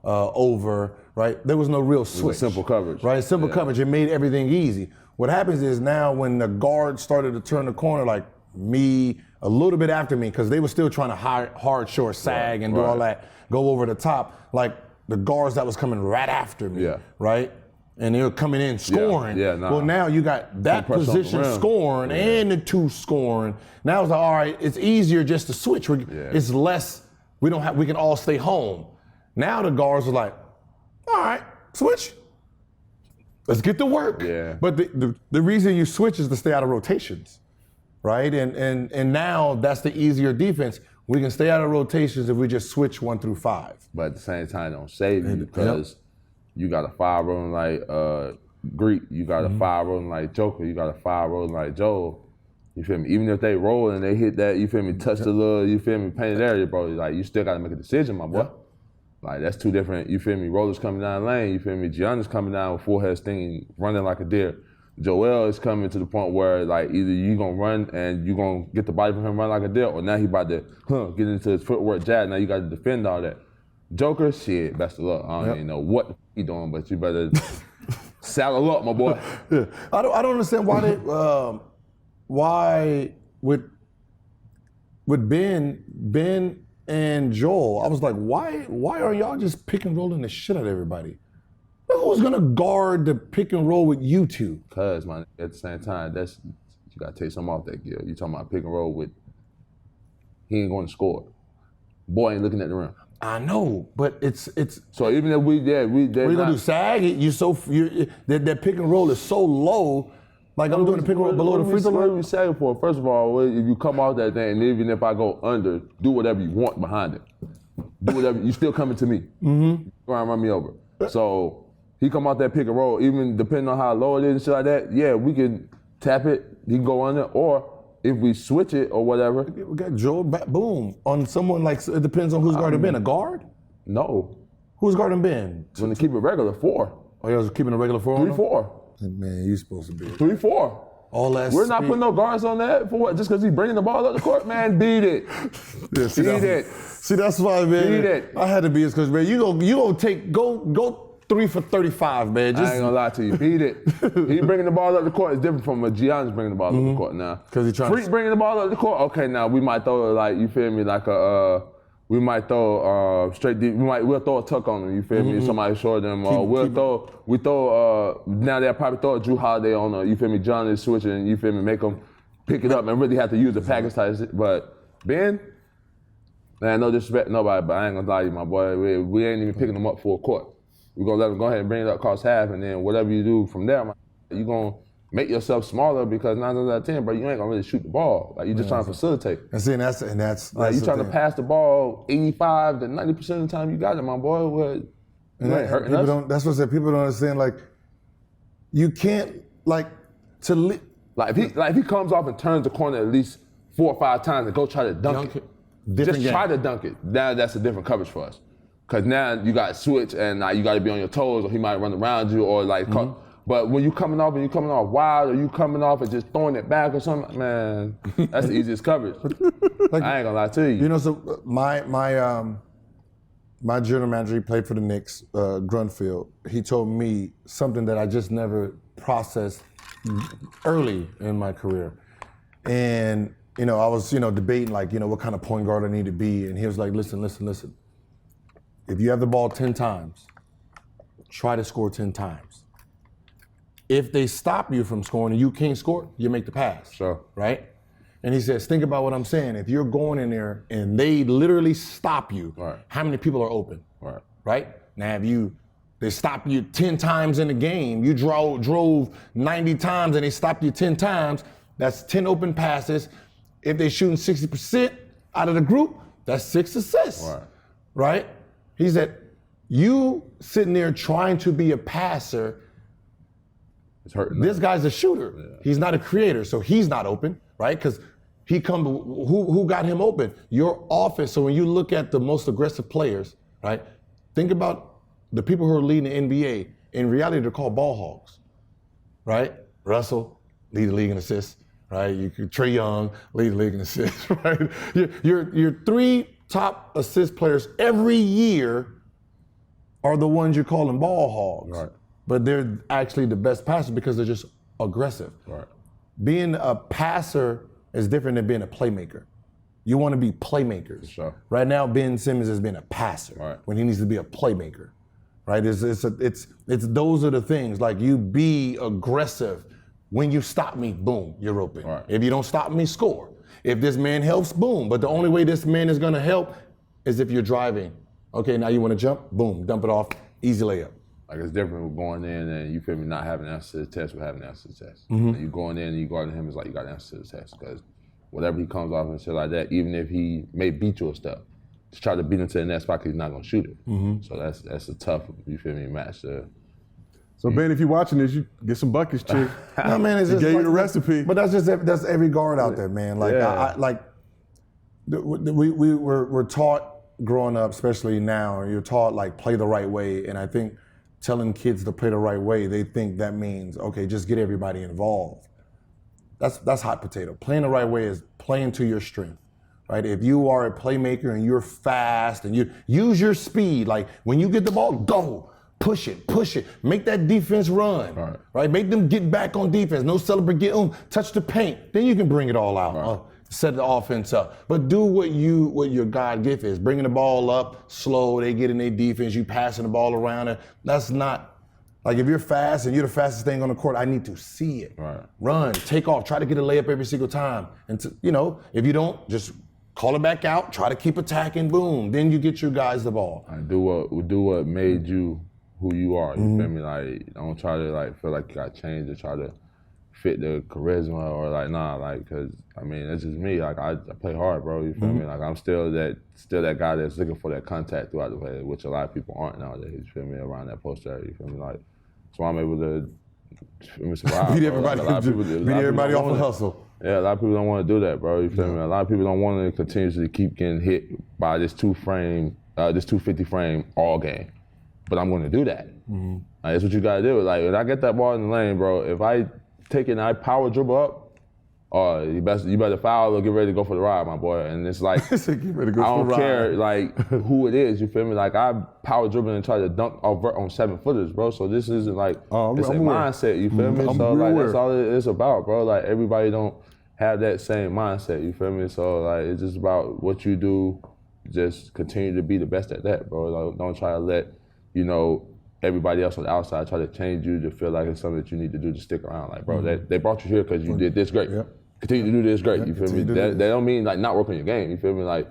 over, right? There was no real switch. Simple coverage. Right, simple coverage. It made everything easy. What happens is now when the guard started to turn the corner, like me, a little bit after me, because they were still trying to hard short sag and do all that, go over the top, like the guards that was coming right after me, right? And they were coming in scoring. Well, now you got that position scoring and the 2 scoring. Now it's like, all right, it's easier just to switch. It's less, we can all stay home. Now the guards are like, all right, switch. Let's get to work. Yeah. But the reason you switch is to stay out of rotations, right? And now that's the easier defense. We can stay out of rotations if we just switch 1 through 5. But at the same time, don't save you because you got a 5 rolling like Greek. You got a 5 rolling like Joker. You got a 5 rolling like Joel. You feel me? Even if they roll and they hit that, you feel me, touch the little, you feel me, painted area, bro. Like, you still got to make a decision, my boy. Like, that's 2 different, you feel me, rollers coming down the lane. You feel me? Giannis coming down with full head sting, running like a deer. Joel is coming to the point where, like, either you going to run and you going to get the body from him run like a deer, or now he about to get into his footwork jab. Now you got to defend all that. Joker, shit, best of luck. I don't even know what he doing, but you better saddle up, my boy. Yeah. I don't understand why they with Ben and Joel, I was like, why are y'all just pick and rolling the shit out of everybody? Who's gonna guard the pick and roll with you two? Cause man, at the same time, you gotta take something off that gear. You talking about pick and roll with he ain't going to score. Boy ain't looking at the rim. I know, but it's. So even if what are you gonna do? Sag it? That pick and roll is so low. Like I'm doing the pick and roll below the free throw line. What are we sagging for? First of all, if you come off that thing, and even if I go under, do whatever you want behind it. Do whatever. You still coming to me. Mm-hmm. Try and run me over. So he come out that pick and roll, even depending on how low it is and shit like that. Yeah, we can tap it. He can go under, or if we switch it or whatever. We got Joel, boom, on someone like, it depends on who's guarding Ben. A guard? No. Who's guarding Ben? When they keep it regular, 4. Oh, you was keeping a regular 4 on 3-4. him? Man, you supposed to be. 3-4. All that We're not putting no guards on that for what? Just because he's bringing the ball up the court? Man, beat it. Yeah, beat it. See, that's why, man. Beat it. I had to be as because, man, you gonna go 3 for 35, man. I ain't gonna lie to you. Beat it. He bringing the ball up the court is different from a Giannis bringing the ball up the court now. Because he trying Freak bringing the ball up the court. Okay, now we might throw it like, you feel me, like we might throw straight deep. We'll throw a tuck on them. You feel me? Somebody short them. We throw. Now they'll probably throw a Drew Holiday on. You feel me? Giannis switching. You feel me? Make them pick it up and really have to use the package type. But Ben, man, no disrespect to nobody, but I ain't gonna lie to you, my boy. We ain't even picking them up for a court. We're gonna let them go ahead and bring it up across half, and then whatever you do from there, you're gonna make yourself smaller because 9 times out of 10, bro, you ain't gonna really shoot the ball. Like, you're just trying to facilitate. And that's like, you trying to pass the ball 85 to 90% of the time you got it, my boy. What? You ain't hurting us. That's what I said. People don't understand. Like, you can't like if he comes off and turns the corner at least 4 or 5 times and go try to dunk it. Just try to dunk it. Now that's a different coverage for us. Cause now you got to switch and you got to be on your toes, or he might run around you, or like. But when you coming off wild, or you coming off and just throwing it back or something, man, that's the easiest coverage. Like, I ain't gonna lie to you. You know, so my general manager, he played for the Knicks, Grunfield. He told me something that I just never processed early in my career, and you know, I was debating like what kind of point guard I need to be, and he was like, listen. If you have the ball 10 times, try to score 10 times. If they stop you from scoring and you can't score, you make the pass. Sure. Right? And he says, think about what I'm saying. If you're going in there and they literally stop you, right, how many people are open? Right. Right? Now, if they stop you 10 times in the game, you drove 90 times and they stopped you 10 times, that's 10 open passes. If they're shooting 60% out of the group, that's 6 assists. Right? He said, you sitting there trying to be a passer, it's hurting. This guy's a shooter. Yeah. He's not a creator, so he's not open, right? Because who got him open? Your offense. So when you look at the most aggressive players, right? Think about the people who are leading the NBA. In reality, they're called ball hogs, right? Russell, lead the league in assists, right? Trae Young, lead the league in assists, right? Your 3 top assist players every year are the ones you're calling ball hogs. Right. But they're actually the best passers because they're just aggressive. Right. Being a passer is different than being a playmaker. You want to be playmakers. Sure. Right now, Ben Simmons has been a passer when he needs to be a playmaker. Right? It's those are the things. Like, you be aggressive. When you stop me, boom, you're open. Right. If you don't stop me, score. If this man helps, boom. But the only way this man is gonna help is if you're driving. Okay, now you wanna jump? Boom, dump it off, easy layup. Like, it's different with going in and, you feel me, not having an answer to the test with having an answer to the test. And you going in and you guarding him, it's like you got an answer to the test. Because whatever he comes off and shit like that, even if he may beat you a step, just try to beat him to the next spot because he's not gonna shoot it. So that's a tough, you feel me, match there. So Ben, if you're watching this, you get some buckets, chick. No, man, it's just gave you the recipe. But that's every guard out there, man. Like, we're taught growing up, especially now, you're taught like play the right way, and I think telling kids to play the right way, they think that means okay, just get everybody involved. That's hot potato. Playing the right way is playing to your strength. Right? If you are a playmaker and you're fast and you use your speed, like when you get the ball, go. Push it. Make that defense run. Right? Make them get back on defense. No celebrate, touch the paint. Then you can bring it all out. Set the offense up. But do what your God gift is. Bringing the ball up, slow, they get in their defense, you passing the ball around. And that's not, like if you're fast and you're the fastest thing on the court, I need to see it. Run, take off, try to get a layup every single time. And if you don't, just call it back out, try to keep attacking, boom. Then you get your guys the ball. Do what made you who you are, you feel me? Like, don't try to like feel like you got to change or try to fit the charisma or like, nah, like, cause I mean, it's just me. Like, I play hard, bro, you feel me? Like, I'm still that guy that's looking for that contact throughout the play, which a lot of people aren't nowadays, you feel me, around that post area, you feel me? Like, so I'm able to survive. Beat everybody off the hustle. Yeah, a lot of people don't want to do that, bro, you feel me? A lot of people don't want to continuously keep getting hit by this 2-frame this 250 frame all game. But I'm going to do that. Like, that's what you got to do. Like, when I get that ball in the lane, bro, if I take it and I power dribble up, you better foul or get ready to go for the ride, my boy. And it's like, I don't care like who it is, you feel me? Like, I power dribble and try to dunk on 7-footers, bro. So this isn't like, it's a mindset, you feel me? So like, that's all it's about, bro. Like, everybody don't have that same mindset, you feel me? So like, it's just about what you do, just continue to be the best at that, bro. Like, don't try to let, everybody else on the outside try to change you to feel like it's something that you need to do to stick around. Like, bro, they brought you here because you did this great. Yep. Continue to do this great, you feel me? That don't mean like not work on your game, you feel me? Like,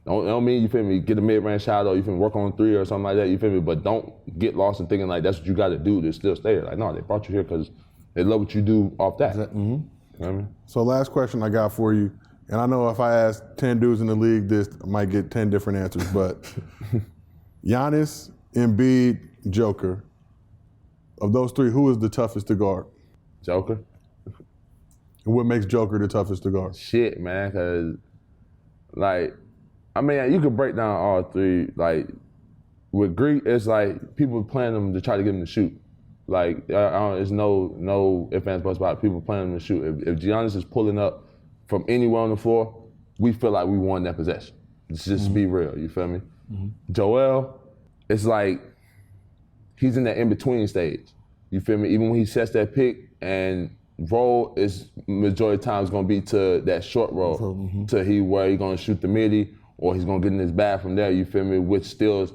don't mean, you feel me, get a mid-range shot or you feel me, work on 3 or something like that, you feel me? But don't get lost in thinking like that's what you got to do to still stay here. Like, no, they brought you here because they love what you do off that. You know what I mean? So last question I got for you, and I know if I ask 10 dudes in the league this, I might get 10 different answers, but Giannis, Embiid, Joker, of those 3, who is the toughest to guard? Joker. And what makes Joker the toughest to guard? Shit, man, because, like, I mean, you could break down all 3. Like, with Greek, it's like people playing them to try to get them to shoot. Like, there's no ifs, ands, buts about it. People playing them to shoot. If Giannis is pulling up from anywhere on the floor, we feel like we won that possession. Let's just be real, you feel me? Joel, it's like he's in that in-between stage. You feel me? Even when he sets that pick and roll, is majority of times gonna be to that short roll, to where he's gonna shoot the midi or he's gonna get in his bag from there, you feel me? Which still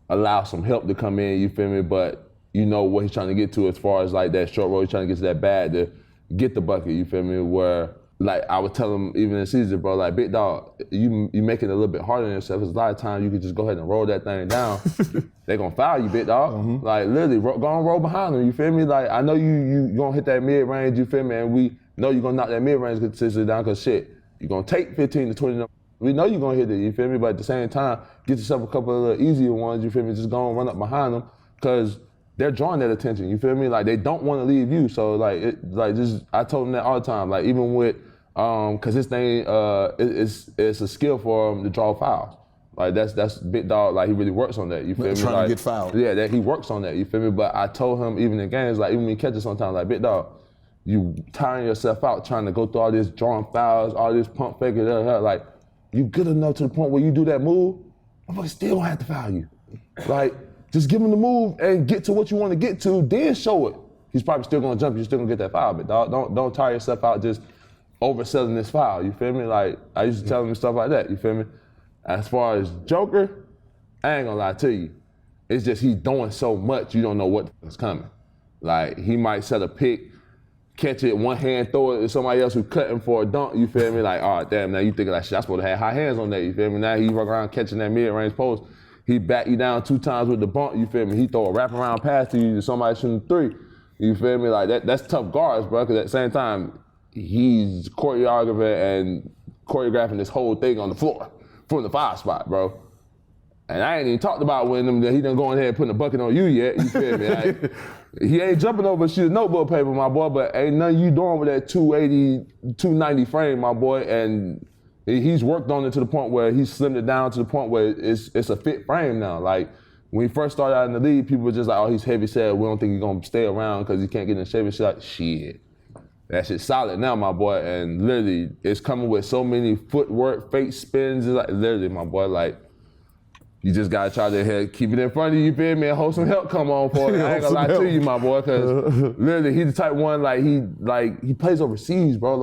allows some help to come in, you feel me? But you know what he's trying to get to as far as like that short roll, he's trying to get to that bag to get the bucket, you feel me? Where like I would tell him even in season, bro, like, big dog, you make it a little bit harder on yourself. Because a lot of times you can just go ahead and roll that thing down. They're gonna foul you, big dog. Like, literally, go and roll behind them, you feel me? Like, I know you gonna hit that mid-range, you feel me? And we know you're gonna knock that mid-range consistently down, because shit, you're gonna take 15 to 20. We know you're gonna hit it, you feel me? But at the same time, get yourself a couple of little easier ones, you feel me? Just go and run up behind them, because they're drawing that attention, you feel me? Like, they don't wanna leave you. So like, I told them that all the time. Like, even with, cause this thing, it's a skill for him to draw fouls. Like, that's big dog, like, he really works on that, you feel me? Trying like, to get fouled. Yeah, that he works on that, you feel me? But I told him even in games, like, even when he catches sometimes, like, big dog, you tiring yourself out trying to go through all this drawing fouls, all this pump faking, like, you good enough to the point where you do that move, but still don't have to foul you. Like, just give him the move and get to what you want to get to, then show it. He's probably still gonna jump, you're still gonna get that foul, but dog, don't tire yourself out just overselling this foul, you feel me? Like, I used to tell him stuff like that, you feel me? As far as Joker, I ain't gonna lie to you. It's just he's doing so much, you don't know what's coming. Like, he might set a pick, catch it, one hand, throw it to somebody else who's cutting for a dunk, you feel me? Like, all right, damn, now you thinking like, shit, I'm supposed to have high hands on that, you feel me? Now he run around catching that mid-range post. He back you down 2 times with the bump, you feel me? He throw a wraparound pass to you to somebody shooting 3, you feel me? Like, that's tough guards, bro, because at the same time, he's choreographing this whole thing on the floor from the 5 spot, bro. And I ain't even talked about when he done going ahead and putting a bucket on you yet, you feel me? Like, he ain't jumping over a sheet of notebook paper, my boy, but ain't nothing you doing with that 280, 290 frame, my boy, and he's worked on it to the point where he's slimmed it down to the point where it's a fit frame now. Like, when he first started out in the league, people were just like, oh, he's heavy set, we don't think he's gonna stay around because he can't get in shape and shit. Like, shit. That shit's solid now, my boy, and literally, it's coming with so many footwork, fake spins, it's like, literally, my boy, like, you just gotta try to keep it in front of you, feel me, and hope some help come on for it. I ain't gonna lie to you, my boy, because literally, he's the type one, he plays overseas, bro,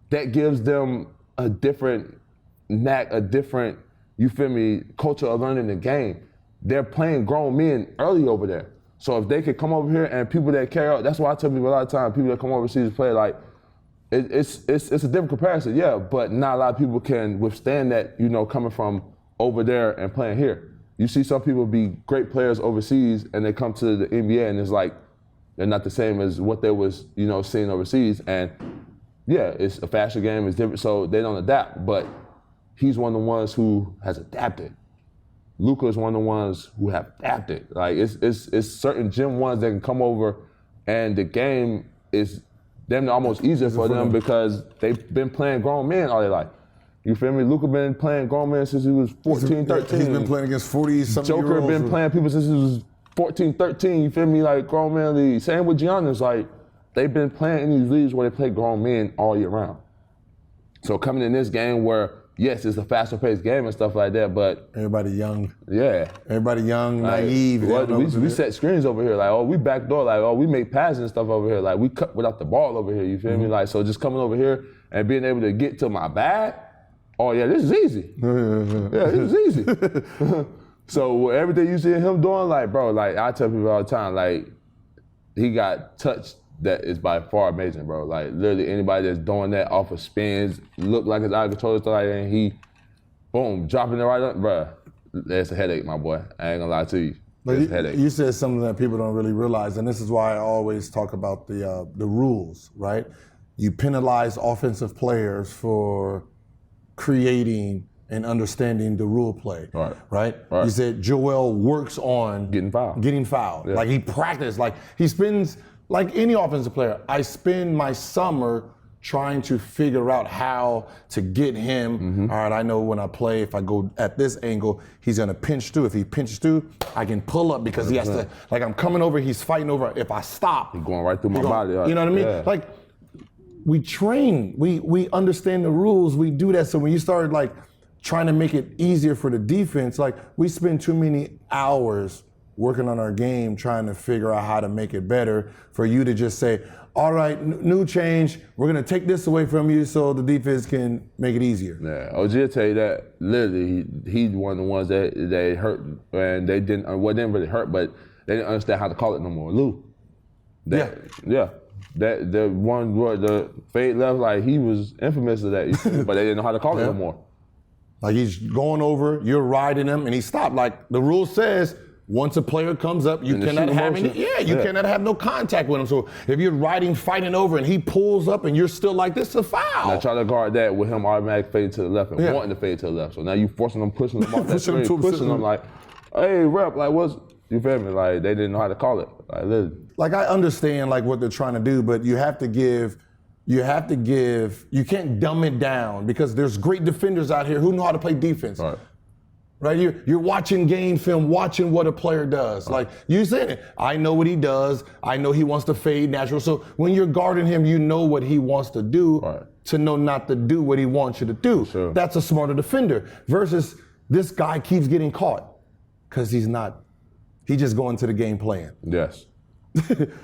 that gives them a different knack, a different, you feel me, culture of learning the game. They're playing grown men early over there. So if they could come over here and people that carry out, that's why I tell people a lot of times, people that come overseas to play, like, it's a different comparison, yeah, but not a lot of people can withstand that, coming from over there and playing here. You see some people be great players overseas and they come to the NBA and it's like, they're not the same as what they was, seeing overseas. And yeah, it's a fashion game, it's different, so they don't adapt, but he's one of the ones who has adapted. Luka is one of the ones who have adapted. Like, it's certain gym ones that can come over and the game is almost easier for them because they've been playing grown men all their life. You feel me? Luka been playing grown men since he was 14, 13. He's been playing against 40-something-year-olds. Joker been playing people since he was 14, 13. You feel me? Like grown man league. Same with Giannis. Like they've been playing in these leagues where they play grown men all year round. So coming in this game where, yes, it's a faster paced game and stuff like that, but everybody young. Yeah. Everybody young, like, naive. We set screens over here. Like, oh, we backdoor. Like, oh, we make passes and stuff over here. Like, we cut without the ball over here. You feel me? Like, so just coming over here and being able to get to my bag. Oh yeah, this is easy. Yeah, this is easy. So everything you see him doing, like, bro, like I tell people all the time, like he got touched that is by far amazing, bro. Like literally anybody that's doing that off of spins, look like it's out of control, stuff like that, and he, boom, dropping it right up, bro. That's a headache, my boy. I ain't gonna lie to you. It's a headache. You said something that people don't really realize, and this is why I always talk about the rules, right? You penalize offensive players for creating and understanding the rule play, right? You said Joel works on getting fouled. Yeah. Like he practiced, like he spends, like any offensive player, I spend my summer trying to figure out how to get him. All right, I know when I play, if I go at this angle, he's gonna pinch through. If he pinches through, I can pull up because he has to, like I'm coming over, he's fighting over. If I stop, he's going right through my body. You know what I mean? Yeah. Like, we train, we understand the rules, we do that. So when you start like trying to make it easier for the defense, like we spend too many hours working on our game trying to figure out how to make it better for you to just say, all right, new change, we're gonna take this away from you so the defense can make it easier. Yeah, OG will tell you that literally he's one of the ones that they hurt and they didn't, well, they didn't really hurt, but they didn't understand how to call it no more. Lou. Yeah. That the one where the fade left, like he was infamous of that, but they didn't know how to call it no more. Like he's going over, you're riding him, and he stopped. Like the rule says, once a player comes up, you cannot have cannot have no contact with him. So if you're riding, fighting over, and he pulls up, and you're still like, this is a foul. Now try to guard that with him automatic fade to the left and wanting to fade to the left. So now you forcing them, pushing them off that screen, pushing them like, hey, rep, like what's, you feel me? Like they didn't know how to call it. Like literally. Like I understand like what they're trying to do, but you can't dumb it down because there's great defenders out here who know how to play defense. Right? You're watching game film, watching what a player does. Like you said it, I know what he does. I know he wants to fade natural. So when you're guarding him, you know what he wants to do to know not to do what he wants you to do. Sure. That's a smarter defender versus this guy keeps getting caught because he's just going to the game plan. Yes.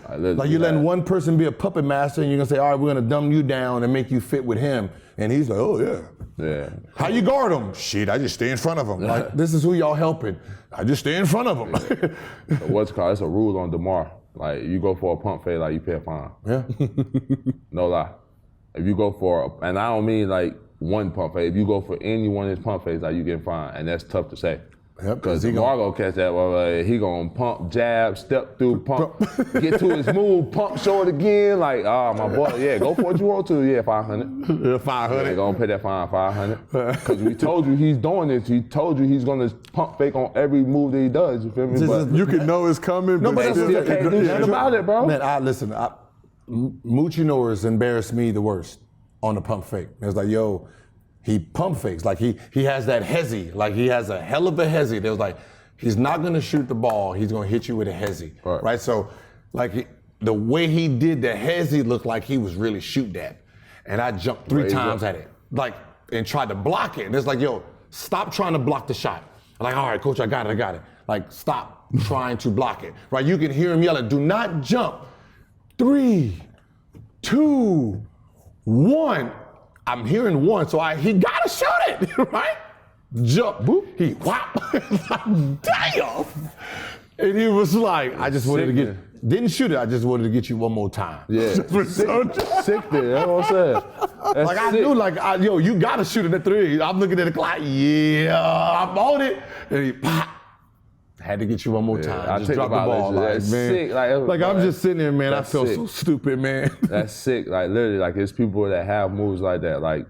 Like you're letting one person be a puppet master and you're gonna say, all right, we're gonna dumb you down and make you fit with him. And he's like, oh yeah. How you guard him? Shit, I just stay in front of him. Like, this is who y'all helping. I just stay in front of him. What's called, it's a rule on DeMar. Like you go for a pump fade, like you pay a fine. Yeah. No lie. If you go for, and I don't mean like one pump fade, if you go for any one of his pump fades, like you get fined. And that's tough to say. Because DeMar gonna catch that, he gonna pump, jab, step through, pump, get to his move, pump, show it again. Like, my boy, go for what you want to. Yeah, 500. Yeah, 500. Yeah, gonna pay that fine, 500. Because we told you he's doing this. He told you he's gonna pump fake on every move that he does. You feel me? But you can know it's coming, but they still can't do shit about it, bro. Man, Muchinor has embarrassed me the worst on the pump fake. It's like, yo, he pump fakes, like he has that hezzy, like he has a hell of a hezzy. There was like, he's not gonna shoot the ball, he's gonna hit you with a hezzy, right? So, like the way he did the hezzy looked like he was really shooting that. And I jumped 3 times at it, like, and tried to block it. And it's like, yo, stop trying to block the shot. I'm like, all right, coach, I got it. Like, stop trying to block it, right? You can hear him yelling, do not jump. 3, 2, 1. I'm hearing 1, so he gotta shoot it, right? Jump, boop, he whop. Damn! And he was like, I just wanted to didn't shoot it, I just wanted to get you one more time. Yeah, sick there, that's what I'm saying. That's like, I knew, like, yo, you gotta shoot it at 3. I'm looking at the clock, yeah, I'm on it. And he pop. Had to get you one more time. I just drop the ball, like, man. Sick. Like I'm just sitting there, man. I feel so stupid, man. That's sick. Like literally, like there's people that have moves like that. Like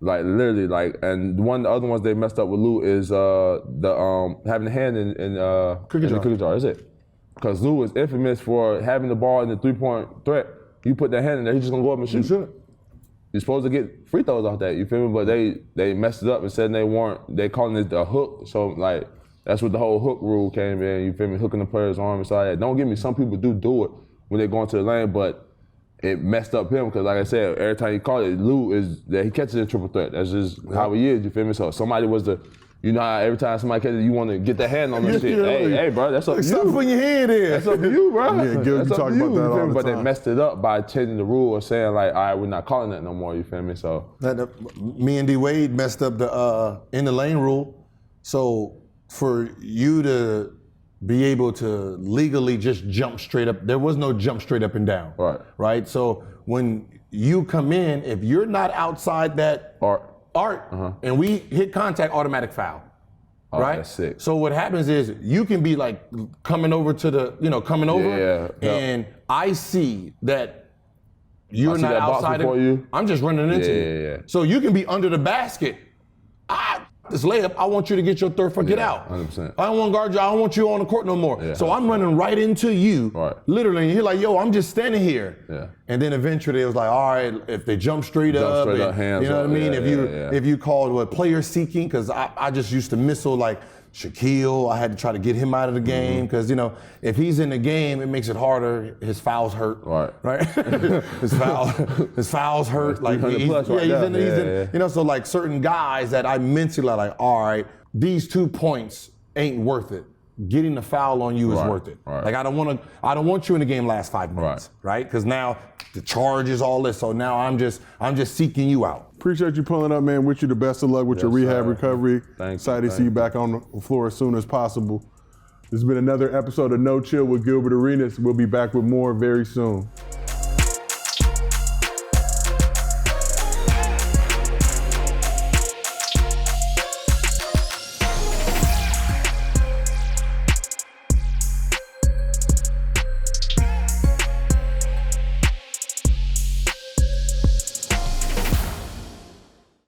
literally, like, and one of the other ones they messed up with Lou is having the hand in the cookie jar. Is it? Because Lou is infamous for having the ball in the 3-point threat. You put that hand in there, he's just gonna go up and shoot. you're supposed to get free throws off that, you feel me? But they messed it up and said they calling it a hook. So like, that's what the whole hook rule came in, you feel me? Hooking the player's arm and stuff like that. Don't get me, some people do it when they go into the lane, but it messed up him because, like I said, every time he caught it, Lou is that he catches a triple threat. That's just how he is. You feel me? So somebody was the, you know how every time somebody catches it, you want to get the hand on the shit. Hey, bro, that's up to you. Stop putting your hand in. That's up to you, bro. Yeah, Gil, you talk about that all the But time. they messed it up by changing the rule or saying like, all right, we're not calling that no more. You feel me? So Me and D Wade messed up the in the lane rule. So for you to be able to legally just jump straight up, there was no jump straight up and down. Right. So when you come in, if you're not outside that arc, and we hit contact, automatic foul. Right? That's sick. So what happens is you can be like coming over to the, coming over, and I see that you're not outside of you. I'm just running into you. So you can be under the basket. This layup, I want you to get your third foot, get out. 100%. I don't want to guard you, I don't want you on the court no more. Yeah, so I'm running right into you, literally, and you're like, yo, I'm just standing here. Yeah. And then eventually it was like, all right, if they jump straight up, hands you know what I mean? up. If you called player seeking, because I just used to missile like Shaquille, I had to try to get him out of the game, because if he's in the game, it makes it harder. His fouls hurt, right? his fouls hurt. Like so like certain guys that I mentally like, all right, these 2 points ain't worth it. Getting the foul on you is worth it. Like I don't want you in the game last 5 minutes, right? Because now the charge is all this. So now I'm just seeking you out. Appreciate you pulling up, man. Wish you the best of luck with your rehab recovery. Excited to see you back on the floor as soon as possible. This has been another episode of No Chill with Gilbert Arenas. We'll be back with more very soon.